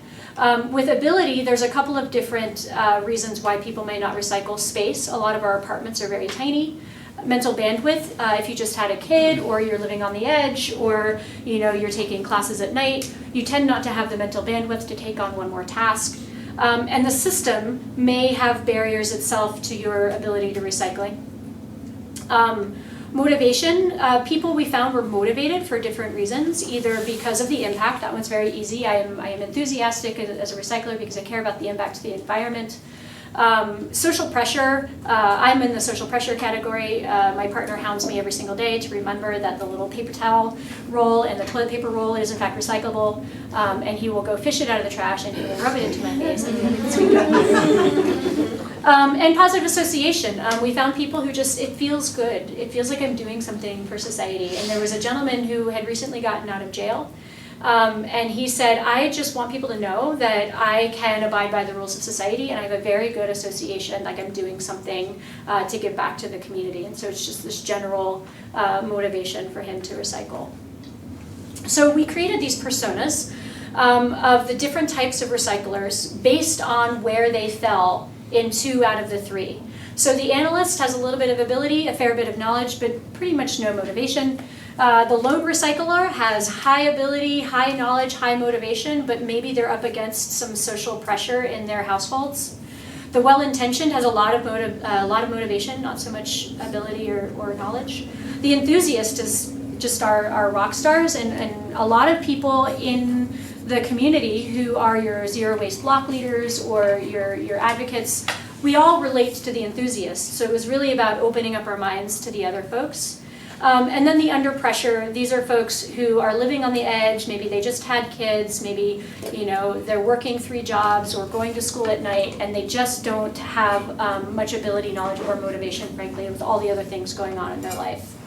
With ability, there's a couple of different reasons why people may not recycle. Space, a lot of our apartments are very tiny. Mental bandwidth, if you just had a kid or you're living on the edge or you're taking classes at night, you tend not to have the mental bandwidth to take on one more task. And the system may have barriers itself to your ability to recycling. Motivation, people we found were motivated for different reasons, either because of the impact, that one's very easy. I am enthusiastic as a recycler because I care about the impact to the environment. Social pressure, I'm in the social pressure category. My partner hounds me every single day to remember that the little paper towel roll and the toilet paper roll is in fact recyclable, and he will go fish it out of the trash and he will rub it into my face and it's sweet. And positive association. We found people who it feels good. It feels like I'm doing something for society. And there was a gentleman who had recently gotten out of jail. And he said, I just want people to know that I can abide by the rules of society and I have a very good association, like I'm doing something to give back to the community. And so it's just this general motivation for him to recycle. So we created these personas of the different types of recyclers based on where they fell in 2 out of the 3. So the analyst has a little bit of ability, a fair bit of knowledge, but pretty much no motivation. The lone recycler has high ability, high knowledge, high motivation, but maybe they're up against some social pressure in their households. The well-intentioned has a lot of motivation, not so much ability or knowledge. The enthusiast is just our rock stars, and a lot of people in the community who are your zero waste block leaders or your advocates, we all relate to the enthusiasts. So it was really about opening up our minds to the other folks. And then the under pressure, these are folks who are living on the edge, maybe they just had kids, maybe they're working 3 jobs or going to school at night and they just don't have much ability, knowledge, or motivation, frankly, with all the other things going on in their life.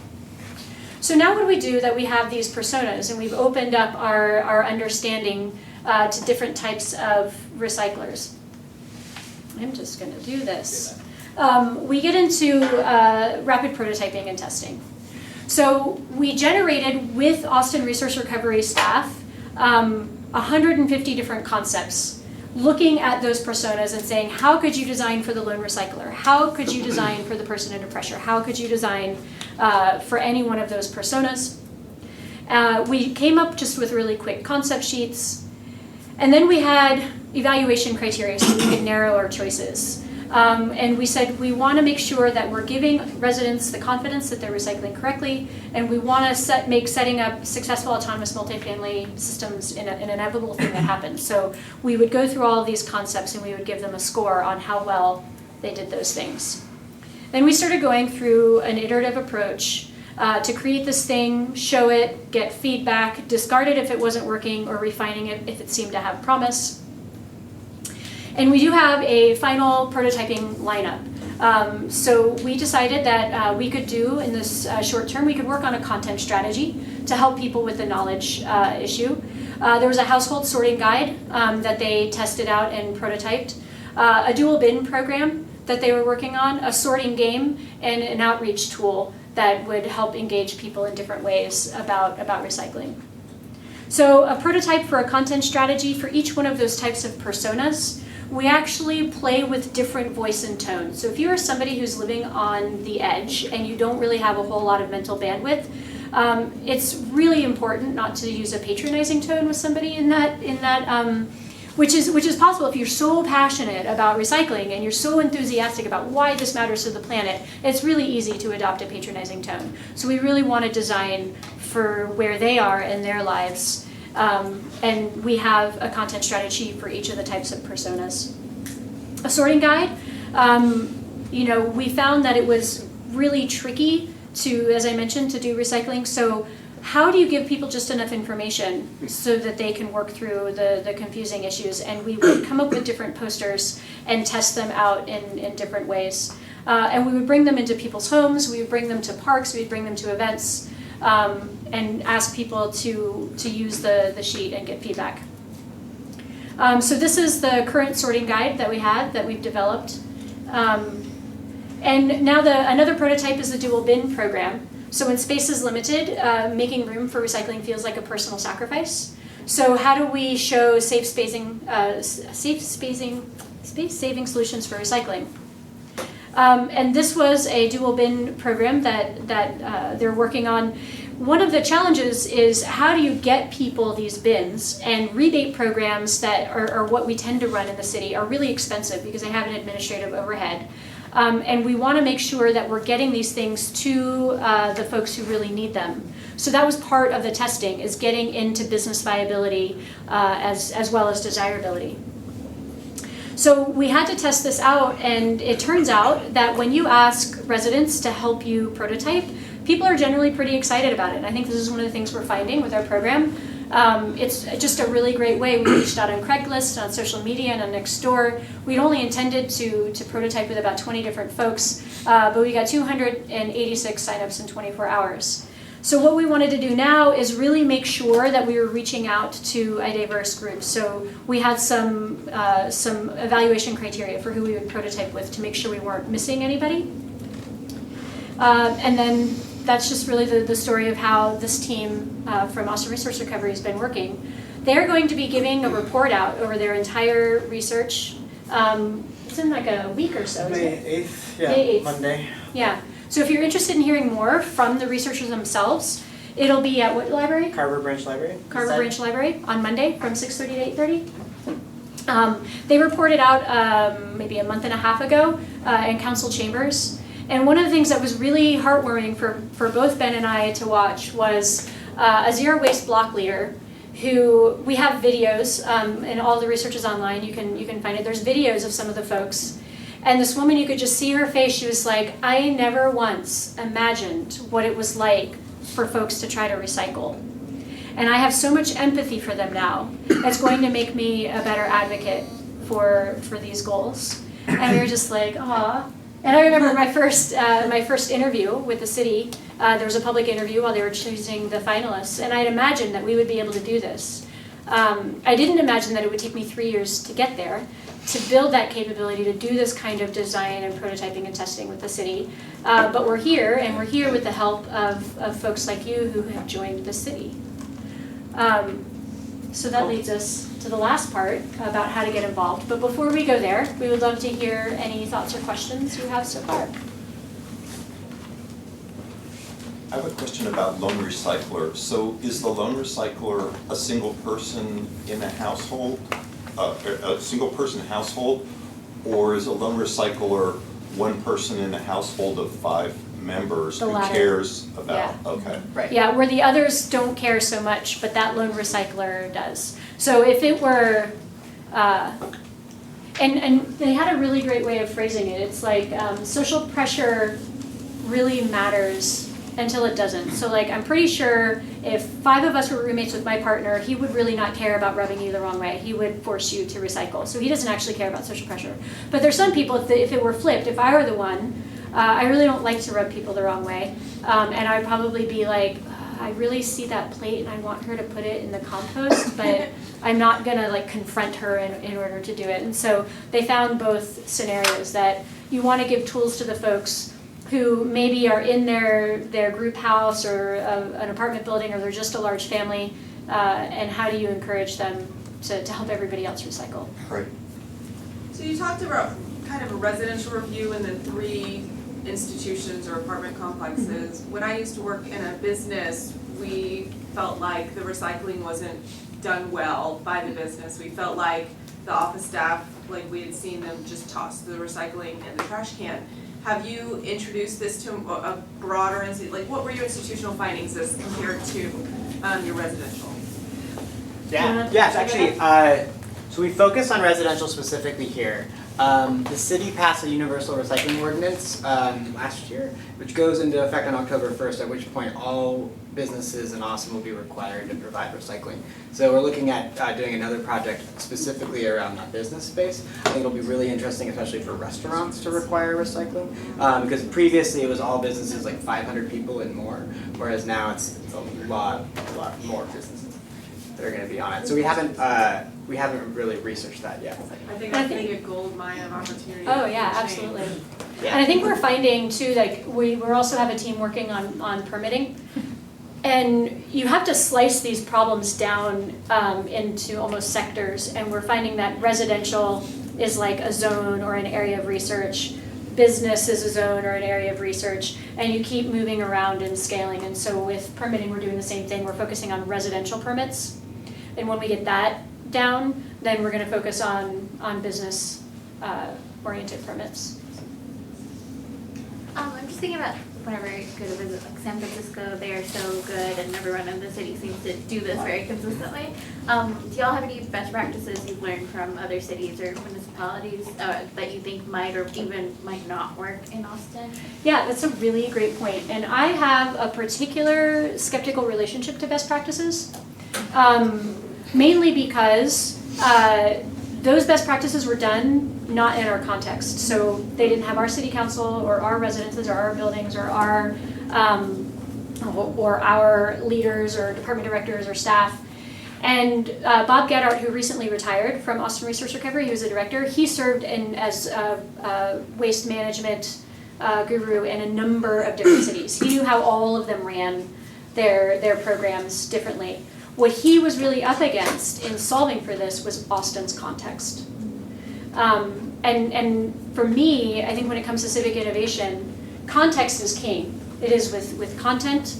So now what do we do that we have these personas and we've opened up our understanding to different types of recyclers? I'm just going to do this. We get into rapid prototyping and testing. So we generated with Austin Resource Recovery staff 150 different concepts, looking at those personas and saying, how could you design for the lone recycler? How could you design for the person under pressure? How could you design for any one of those personas? We came up just with really quick concept sheets. And then we had evaluation criteria so we could narrow our choices. And we said we want to make sure that we're giving residents the confidence that they're recycling correctly, and we want to make setting up successful autonomous multifamily systems an inevitable thing that happens. So we would go through all of these concepts and we would give them a score on how well they did those things. Then we started going through an iterative approach to create this thing, show it, get feedback, discard it if it wasn't working, or refining it if it seemed to have promise. And we do have a final prototyping lineup. So we decided that we could do, in this short term, we could work on a content strategy to help people with the knowledge issue. There was a household sorting guide that they tested out and prototyped, a dual bin program that they were working on, a sorting game, and an outreach tool that would help engage people in different ways about recycling. So a prototype for a content strategy for each one of those types of personas. We actually play with different voice and tone. So if you are somebody who's living on the edge and you don't really have a whole lot of mental bandwidth, it's really important not to use a patronizing tone with somebody in that which is possible if you're so passionate about recycling and you're so enthusiastic about why this matters to the planet. It's really easy to adopt a patronizing tone. So we really want to design for where they are in their lives. And we have a content strategy for each of the types of personas. A sorting guide, we found that it was really tricky to, as I mentioned, to do recycling. So how do you give people just enough information so that they can work through the confusing issues? And we would come up with different posters and test them out in different ways. And we would bring them into people's homes, we would bring them to parks, we would bring them to events, and ask people to use the sheet and get feedback. So this is the current sorting guide that we've developed. And now another prototype is the dual bin program. So when space is limited, making room for recycling feels like a personal sacrifice. So how do we show space-saving solutions for recycling? And this was a dual bin program that they're working on. One of the challenges is how do you get people these bins, and rebate programs that are what we tend to run in the city are really expensive because they have an administrative overhead. And we want to make sure that we're getting these things to the folks who really need them. So that was part of the testing, is getting into business viability as well as desirability. So we had to test this out, and it turns out that when you ask residents to help you prototype, people are generally pretty excited about it. And I think this is one of the things we're finding with our program. It's just a really great way. We reached out on Craigslist, on social media, and on Nextdoor. We'd only intended to prototype with about 20 different folks, but we got 286 signups in 24 hours. So what we wanted to do now is really make sure that we were reaching out to a diverse group. So we had some evaluation criteria for who we would prototype with to make sure we weren't missing anybody. And then that's just really the story of how this team from Austin Resource Recovery has been working. They're going to be giving a report out over their entire research. It's in like a week or so, isn't it? May 8th, yeah, May 8th. Monday. Yeah. So if you're interested in hearing more from the researchers themselves, it'll be at what library? Carver Branch Library. Carver Branch Library on Monday from 6:30 to 8:30. They reported out maybe a month and a half ago in council chambers. And one of the things that was really heartwarming for both Ben and I to watch was a zero waste block leader who, we have videos, and all the research is online, you can find it. There's videos of some of the folks. And this woman, you could just see her face, she was like, I never once imagined what it was like for folks to try to recycle. And I have so much empathy for them now. It's going to make me a better advocate for these goals. And we were just like, aw. And I remember my first interview with the city. There was a public interview while they were choosing the finalists, and I'd imagined that we would be able to do this. I didn't imagine that it would take me 3 years to get there, to build that capability to do this kind of design and prototyping and testing with the city. But we're here, and we're here with the help of folks like you who have joined the city. So that leads us to the last part about how to get involved. But before we go there, we would love to hear any thoughts or questions you have so far. I have a question about lone recycler. So is the lone recycler a single person in a household, a single person household, Or is a loan recycler one person in a household of 5 members The who latter. cares about, Yeah. okay. Right. Yeah, where the others don't care so much, but that lone recycler does. So if it were, and they had a really great way of phrasing it. It's like social pressure really matters until it doesn't. So like I'm pretty sure if 5 of us were roommates with my partner, he would really not care about rubbing you the wrong way. He would force you to recycle. So he doesn't actually care about social pressure. But there's some people, if it were flipped, if I were the one, I really don't like to rub people the wrong way. And I'd probably be like, I really see that plate and I want her to put it in the compost, but I'm not gonna like confront her in order to do it. And so they found both scenarios, that you wanna give tools to the folks who maybe are in their group house or an apartment building, or they're just a large family, and how do you encourage them to help everybody else recycle? Right. So you talked about kind of a residential review and then 3 institutions or apartment complexes. When I used to work in a business, we felt like the recycling wasn't done well by the business. We felt like the office staff, like we had seen them just toss the recycling in the trash can. Have you introduced this to a broader, like what were your institutional findings as compared to your residential? Yeah, yes, actually, so we focus on residential specifically here. The city passed a universal recycling ordinance last year, which goes into effect on October 1st, at which point all businesses in Austin will be required to provide recycling. So we're looking at doing another project specifically around that business space. I think it'll be really interesting, especially for restaurants, to require recycling, because previously it was all businesses like 500 people and more, whereas now it's a lot more businesses that are going to be on it. So we haven't really researched that yet. I think that's going to be a gold mine of opportunity. Oh yeah, for change. absolutely. Yeah. And I think we're finding too, like we also have a team working on permitting. And you have to slice these problems down into almost sectors, and we're finding that residential is like a zone or an area of research, business is a zone or an area of research, and you keep moving around and scaling. And so with permitting, we're doing the same thing. We're focusing on residential permits, and when we get that down, then we're going to focus on business oriented permits. I'm just thinking about whenever I go to visit like San Francisco, they are so good and everyone in the city seems to do this very consistently. Do y'all have any best practices you've learned from other cities or municipalities that you think might or even might not work in Austin? Yeah, that's a really great point. And I have a particular skeptical relationship to best practices, mainly because those best practices were done not in our context. So they didn't have our city council or our residences or our buildings or our leaders or department directors or staff. And Bob Gaddart, who recently retired from Austin Resource Recovery, he was a director, he served as a waste management guru in a number of different cities. He knew how all of them ran their programs differently. What he was really up against in solving for this was Austin's context. And for me, I think when it comes to civic innovation, context is king. It is with content,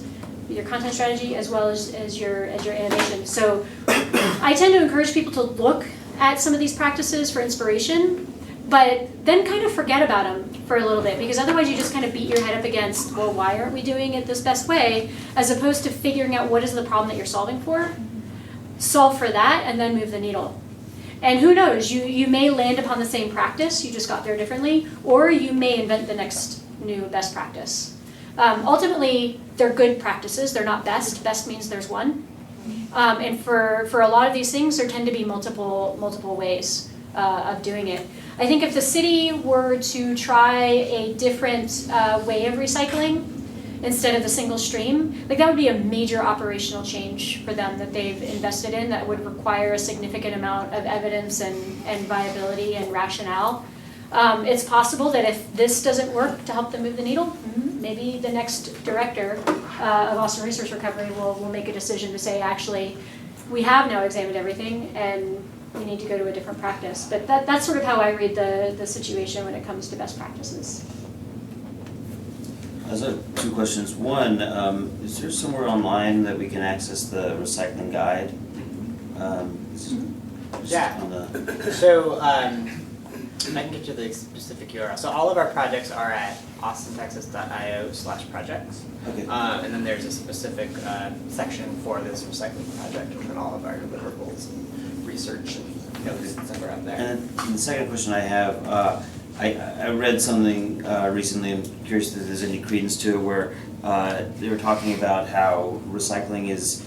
your content strategy, as well as your innovation. So I tend to encourage people to look at some of these practices for inspiration, but then kind of forget about them for a little bit, because otherwise you just kind of beat your head up against, well, why aren't we doing it this best way, as opposed to figuring out what is the problem that you're solving for, solve for that, and then move the needle. And who knows, you may land upon the same practice, you just got there differently, or you may invent the next new best practice. Ultimately, they're good practices, they're not best. Best means there's one. And for a lot of these things, there tend to be multiple ways of doing it. I think if the city were to try a different way of recycling, instead of the single stream, like that would be a major operational change for them that they've invested in, that would require a significant amount of evidence and viability and rationale. It's possible that if this doesn't work to help them move the needle, maybe the next director of Austin Resource Recovery will make a decision to say, actually, we have now examined everything and we need to go to a different practice. But that's sort of how I read the situation when it comes to best practices. I have 2 questions. One, is there somewhere online that we can access the recycling guide? Yeah. On the... So I can get you the specific URL. So all of our projects are at austintexas.io/projects. Okay. And then there's a specific section for this recycling project, and then all of our deliverables and research and notes and stuff are up there. And then the second question I have, I read something recently, I'm curious if there's any credence to it, where they were talking about how recycling is,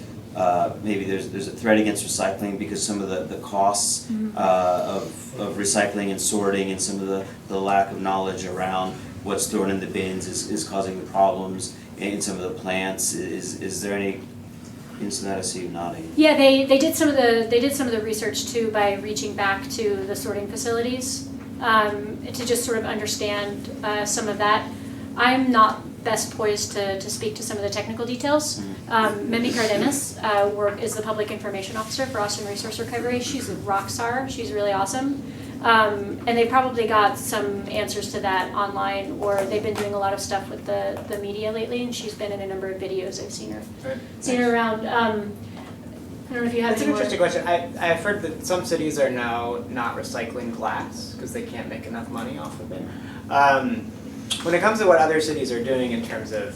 maybe there's a threat against recycling because some of the costs of recycling and sorting and some of the lack of knowledge around what's thrown in the bins is causing the problems in some of the plants. Is there any instance that I see you nodding? Yeah, they did some of the research too by reaching back to the sorting facilities to just sort of understand some of that. I'm not best poised to speak to some of the technical details. Mimi Cardenas is the public information officer for Austin Resource Recovery. She's a rock star. She's really awesome. And they probably got some answers to that online, or they've been doing a lot of stuff with the media lately, and she's been in a number of videos. I've seen her around. I don't know if you have That's any an more. interesting question. I've heard that some cities are now not recycling glass because they can't make enough money off of it. When it comes to what other cities are doing in terms of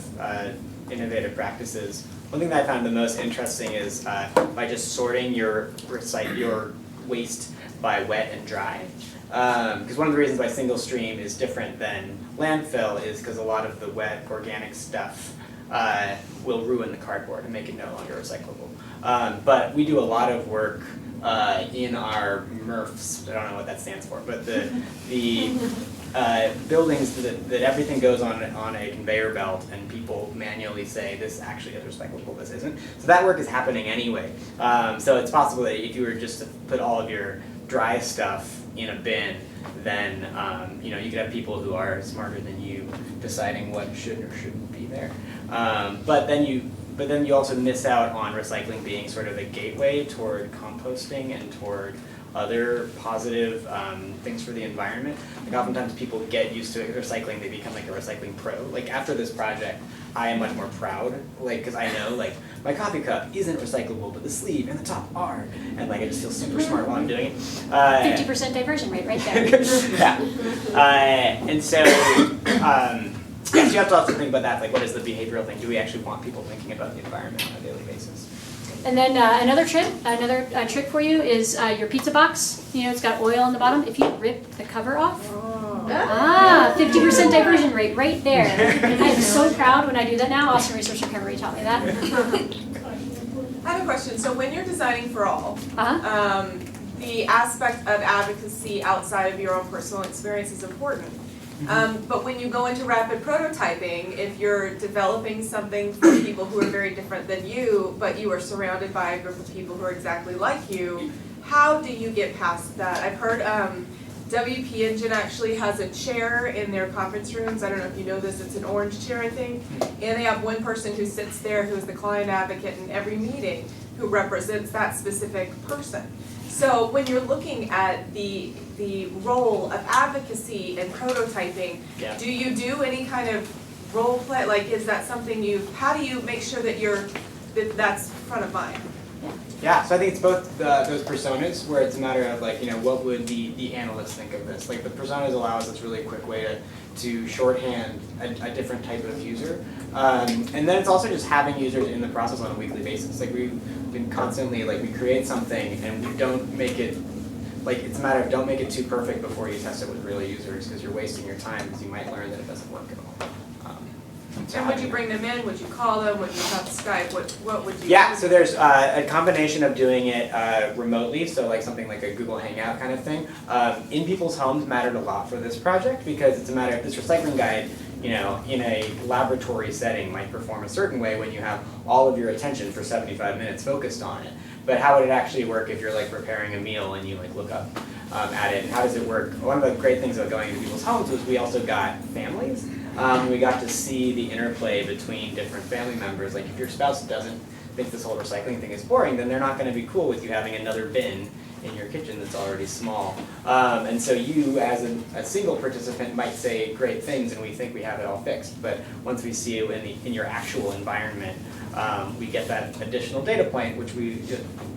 innovative practices, one thing that I found the most interesting is by just sorting your waste by wet and dry. Because one of the reasons why single stream is different than landfill is because a lot of the wet organic stuff will ruin the cardboard and make it no longer recyclable. But we do a lot of work in our MRFs, I don't know what that stands for, but the buildings that everything goes on a conveyor belt and people manually say this actually is recyclable, this isn't. So that work is happening anyway. So it's possible that if you were just to put all of your dry stuff in a bin, then you could have people who are smarter than you deciding what should or shouldn't be there. But then you also miss out on recycling being sort of a gateway toward composting and toward other positive things for the environment. Like oftentimes people get used to recycling, they become like a recycling pro. Like after this project, I am much more proud, like because I know like my coffee cup isn't recyclable, but the sleeve and the top are, and like I just feel super smart while I'm doing it. 50% diversion rate right there. Yeah, and so. Yes, you have to also think about that, like what is the behavioral thing? Do we actually want people thinking about the environment on a daily basis? And then another trick for you is your pizza box. It's got oil on the bottom. If you rip the cover off, 50% diversion rate right there. I am so proud when I do that now. Austin Resource Recovery taught me that. I have a question. So when you're designing for all, the aspect of advocacy outside of your own personal experience is important. But when you go into rapid prototyping, if you're developing something for people who are very different than you, but you are surrounded by a group of people who are exactly like you, how do you get past that? I've heard WP Engine actually has a chair in their conference rooms. I don't know if you know this, it's an orange chair, I think. And they have one person who sits there who is the client advocate in every meeting who represents that specific person. So when you're looking at the role of advocacy and prototyping, do you do any kind of role play? Like, is that something how do you make sure that that's front of mind? Yeah, so I think it's both those personas where it's a matter of like, what would the analyst think of this? Like the personas allow us this really quick way to shorthand a different type of user. And then it's also just having users in the process on a weekly basis. Like we've been constantly, like we create something and we don't make it, like it's a matter of don't make it too perfect before you test it with real users because you're wasting your time because you might learn that it doesn't work at all. And would you bring them in? Would you call them? Would you have Skype? What would you do? Yeah, so there's a combination of doing it remotely, so like something like a Google Hangout kind of thing. In people's homes mattered a lot for this project because it's a matter of this recycling guide, in a laboratory setting might perform a certain way when you have all of your attention for 75 minutes focused on it. But how would it actually work if you're like preparing a meal and you like look up at it? And how does it work? One of the great things about going into people's homes was we also got families. We got to see the interplay between different family members. Like if your spouse doesn't think this whole recycling thing is boring, then they're not going to be cool with you having another bin in your kitchen that's already small. And so you, as a single participant, might say great things and we think we have it all fixed. But once we see you in your actual environment, we get that additional data point, which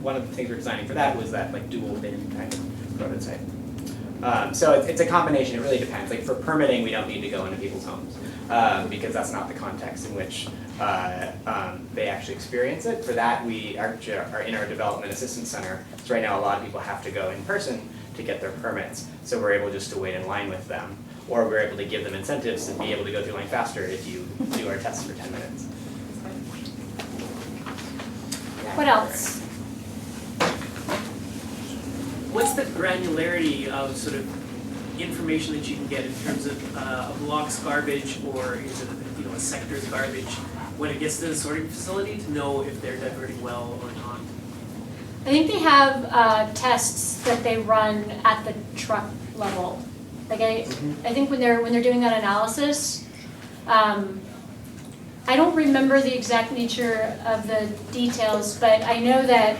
one of the things we're designing for that was that like dual bin kind of prototype. So it's a combination, it really depends. Like for permitting, we don't need to go into people's homes because that's not the context in which they actually experience it. For that, we are in our development assistance center. So right now, a lot of people have to go in person to get their permits. So we're able just to wait in line with them, or we're able to give them incentives to be able to go through line faster if you do our tests for 10 minutes. What else? What's the granularity of sort of information that you can get in terms of a block's garbage, or is it a sector's garbage when it gets to the sorting facility to know if they're diverting well or not? I think they have tests that they run at the truck level. Like I think when they're doing that analysis, I don't remember the exact nature of the details, but I know that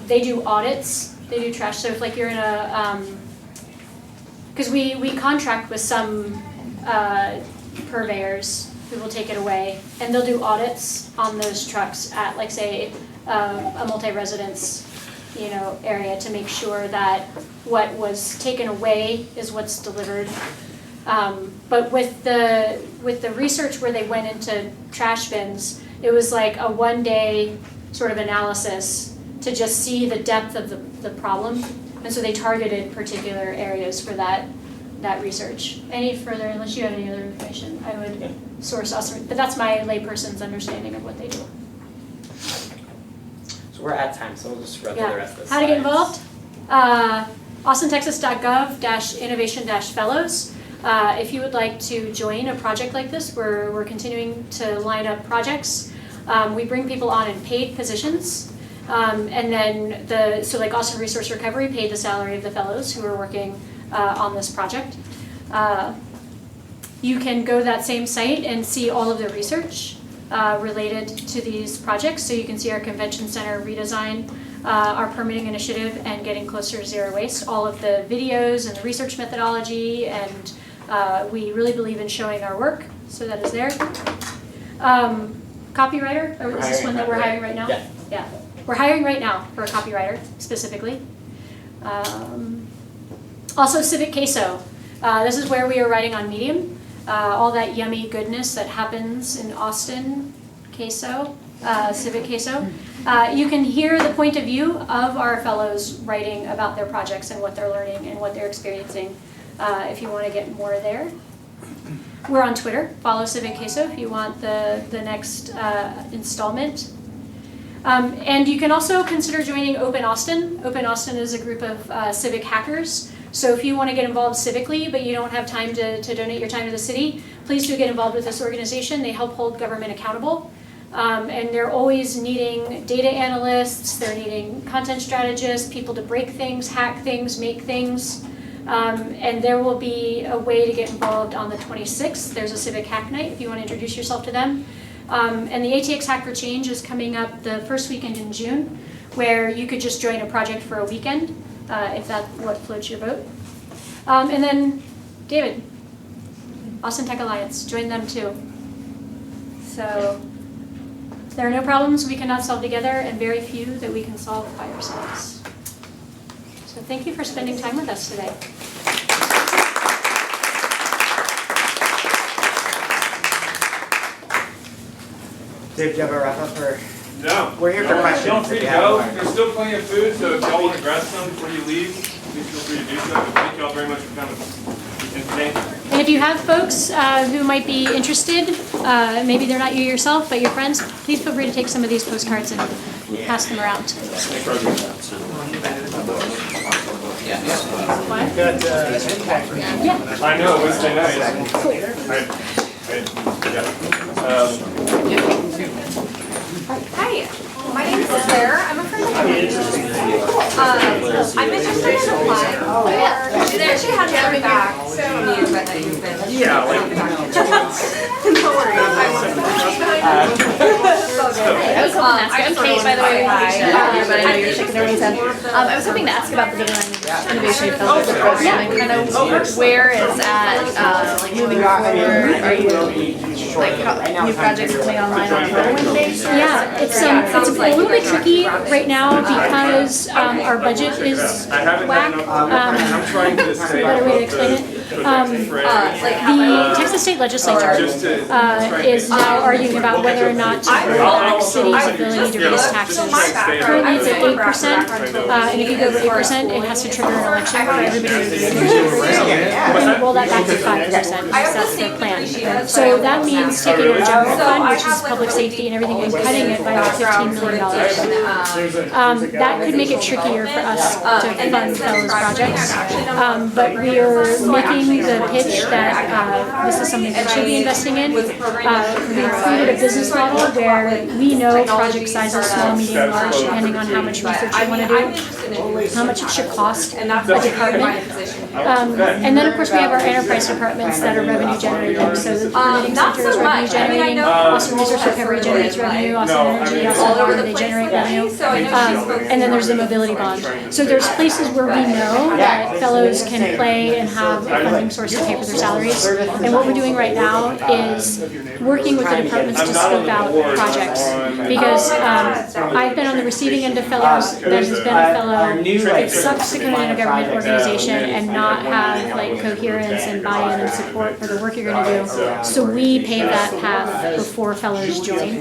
they do audits. They do trash. So if like you're in a, because we contract with some purveyors who will take it away, and they'll do audits on those trucks at like say a multi-residence, area to make sure that what was taken away is what's delivered. But with the research where they went into trash bins, it was like a one-day sort of analysis to just see the depth of the problem, and so they targeted particular areas for that research. Any further, unless you have any other information, I would source us, but that's my layperson's understanding of what they do. So we're at time, so we'll just run through the rest of this. How to get involved? austintexas.gov-innovation-fellows. If you would like to join a project like this, we're continuing to line up projects. We bring people on in paid positions. And then so like Austin Resource Recovery paid the salary of the fellows who are working on this project. You can go to that same site and see all of the research related to these projects. So you can see our convention center redesign, our permitting initiative, and getting closer to zero waste, all of the videos and the research methodology, and we really believe in showing our work, so that is there. Copywriter, or is this one that we're hiring right now? Yeah. We're hiring right now for a copywriter, specifically. Also, Civic Queso. This is where we are writing on Medium. All that yummy goodness that happens in Austin, queso, Civic Queso. You can hear the point of view of our fellows writing about their projects and what they're learning and what they're experiencing if you want to get more there. We're on Twitter. Follow Civic Queso if you want the next installment. And you can also consider joining Open Austin. Open Austin is a group of civic hackers. So if you want to get involved civically, but you don't have time to donate your time to the city, please do get involved with this organization. They help hold government accountable. And they're always needing data analysts, they're needing content strategists, people to break things, hack things, make things. And there will be a way to get involved on the 26th. There's a civic hack night if you want to introduce yourself to them. And the ATX Hack for Change is coming up the first weekend in June, where you could just join a project for a weekend, if that's what floats your boat. And then, David, Austin Tech Alliance, join them too. So, there are no problems we cannot solve together, and very few that we can solve by ourselves. So thank you for spending time with us today. Dave, do you have a wrap up or? No. We're here for questions. Feel free if to you have go. one. There's still plenty of food, so if y'all want to grab some before you leave, please feel free to do so. But thank y'all very much for coming. And thank you. And if you have folks who might be interested, maybe they're not you yourself, but your friends, please feel free to take some of these postcards and pass them around. Yeah. I know, Wednesday night. Hi, my name is Claire. I'm a friend of yours. I'm interested in applying for. They actually had to come back from you, but that you've been. Yeah, like. No worries. I I was hoping to ask, I'm Kate, by the way, hi, but I know you're shaking everyone's head. I was hoping to ask about the Data and Innovation Fellowship program and kind of where it's at, moving forward. Are you, like, how, new projects coming online on a rolling basis? Yeah, it's a little bit tricky right now because our budget is whack. I'm trying to say. Better way to explain it. The Texas State Legislature is now arguing about whether or not to roll back cities' ability to raise taxes. Currently it's at 8%, and if you go over 8%, it has to trigger an election for everybody to agree. And then roll that back to 5%, because that's their plan. So that means taking our general fund, which is public safety and everything, and cutting it by about $15 million. That could make it trickier for us to fund fellows projects, but we are making the pitch that this is something we should be investing in. We included a business model where we know project sizes, small, medium, large, depending on how much research you want to do, how much it should cost a department. And then of course we have our enterprise departments that are revenue generating. So the permitting center is revenue generating, Austin Resource Recovery generates revenue, Austin Energy, Austin Water, they generate revenue. And then there's the mobility bond. So there's places where we know that fellows can play and have a funding source to pay for their salaries. And what we're doing right now is working with the departments to scope out projects. Because I've been on the receiving end of fellows that has been a fellow. It sucks to come in a government organization and not have like coherence and buy-in and support for the work you're going to do. So we pave that path before fellows join.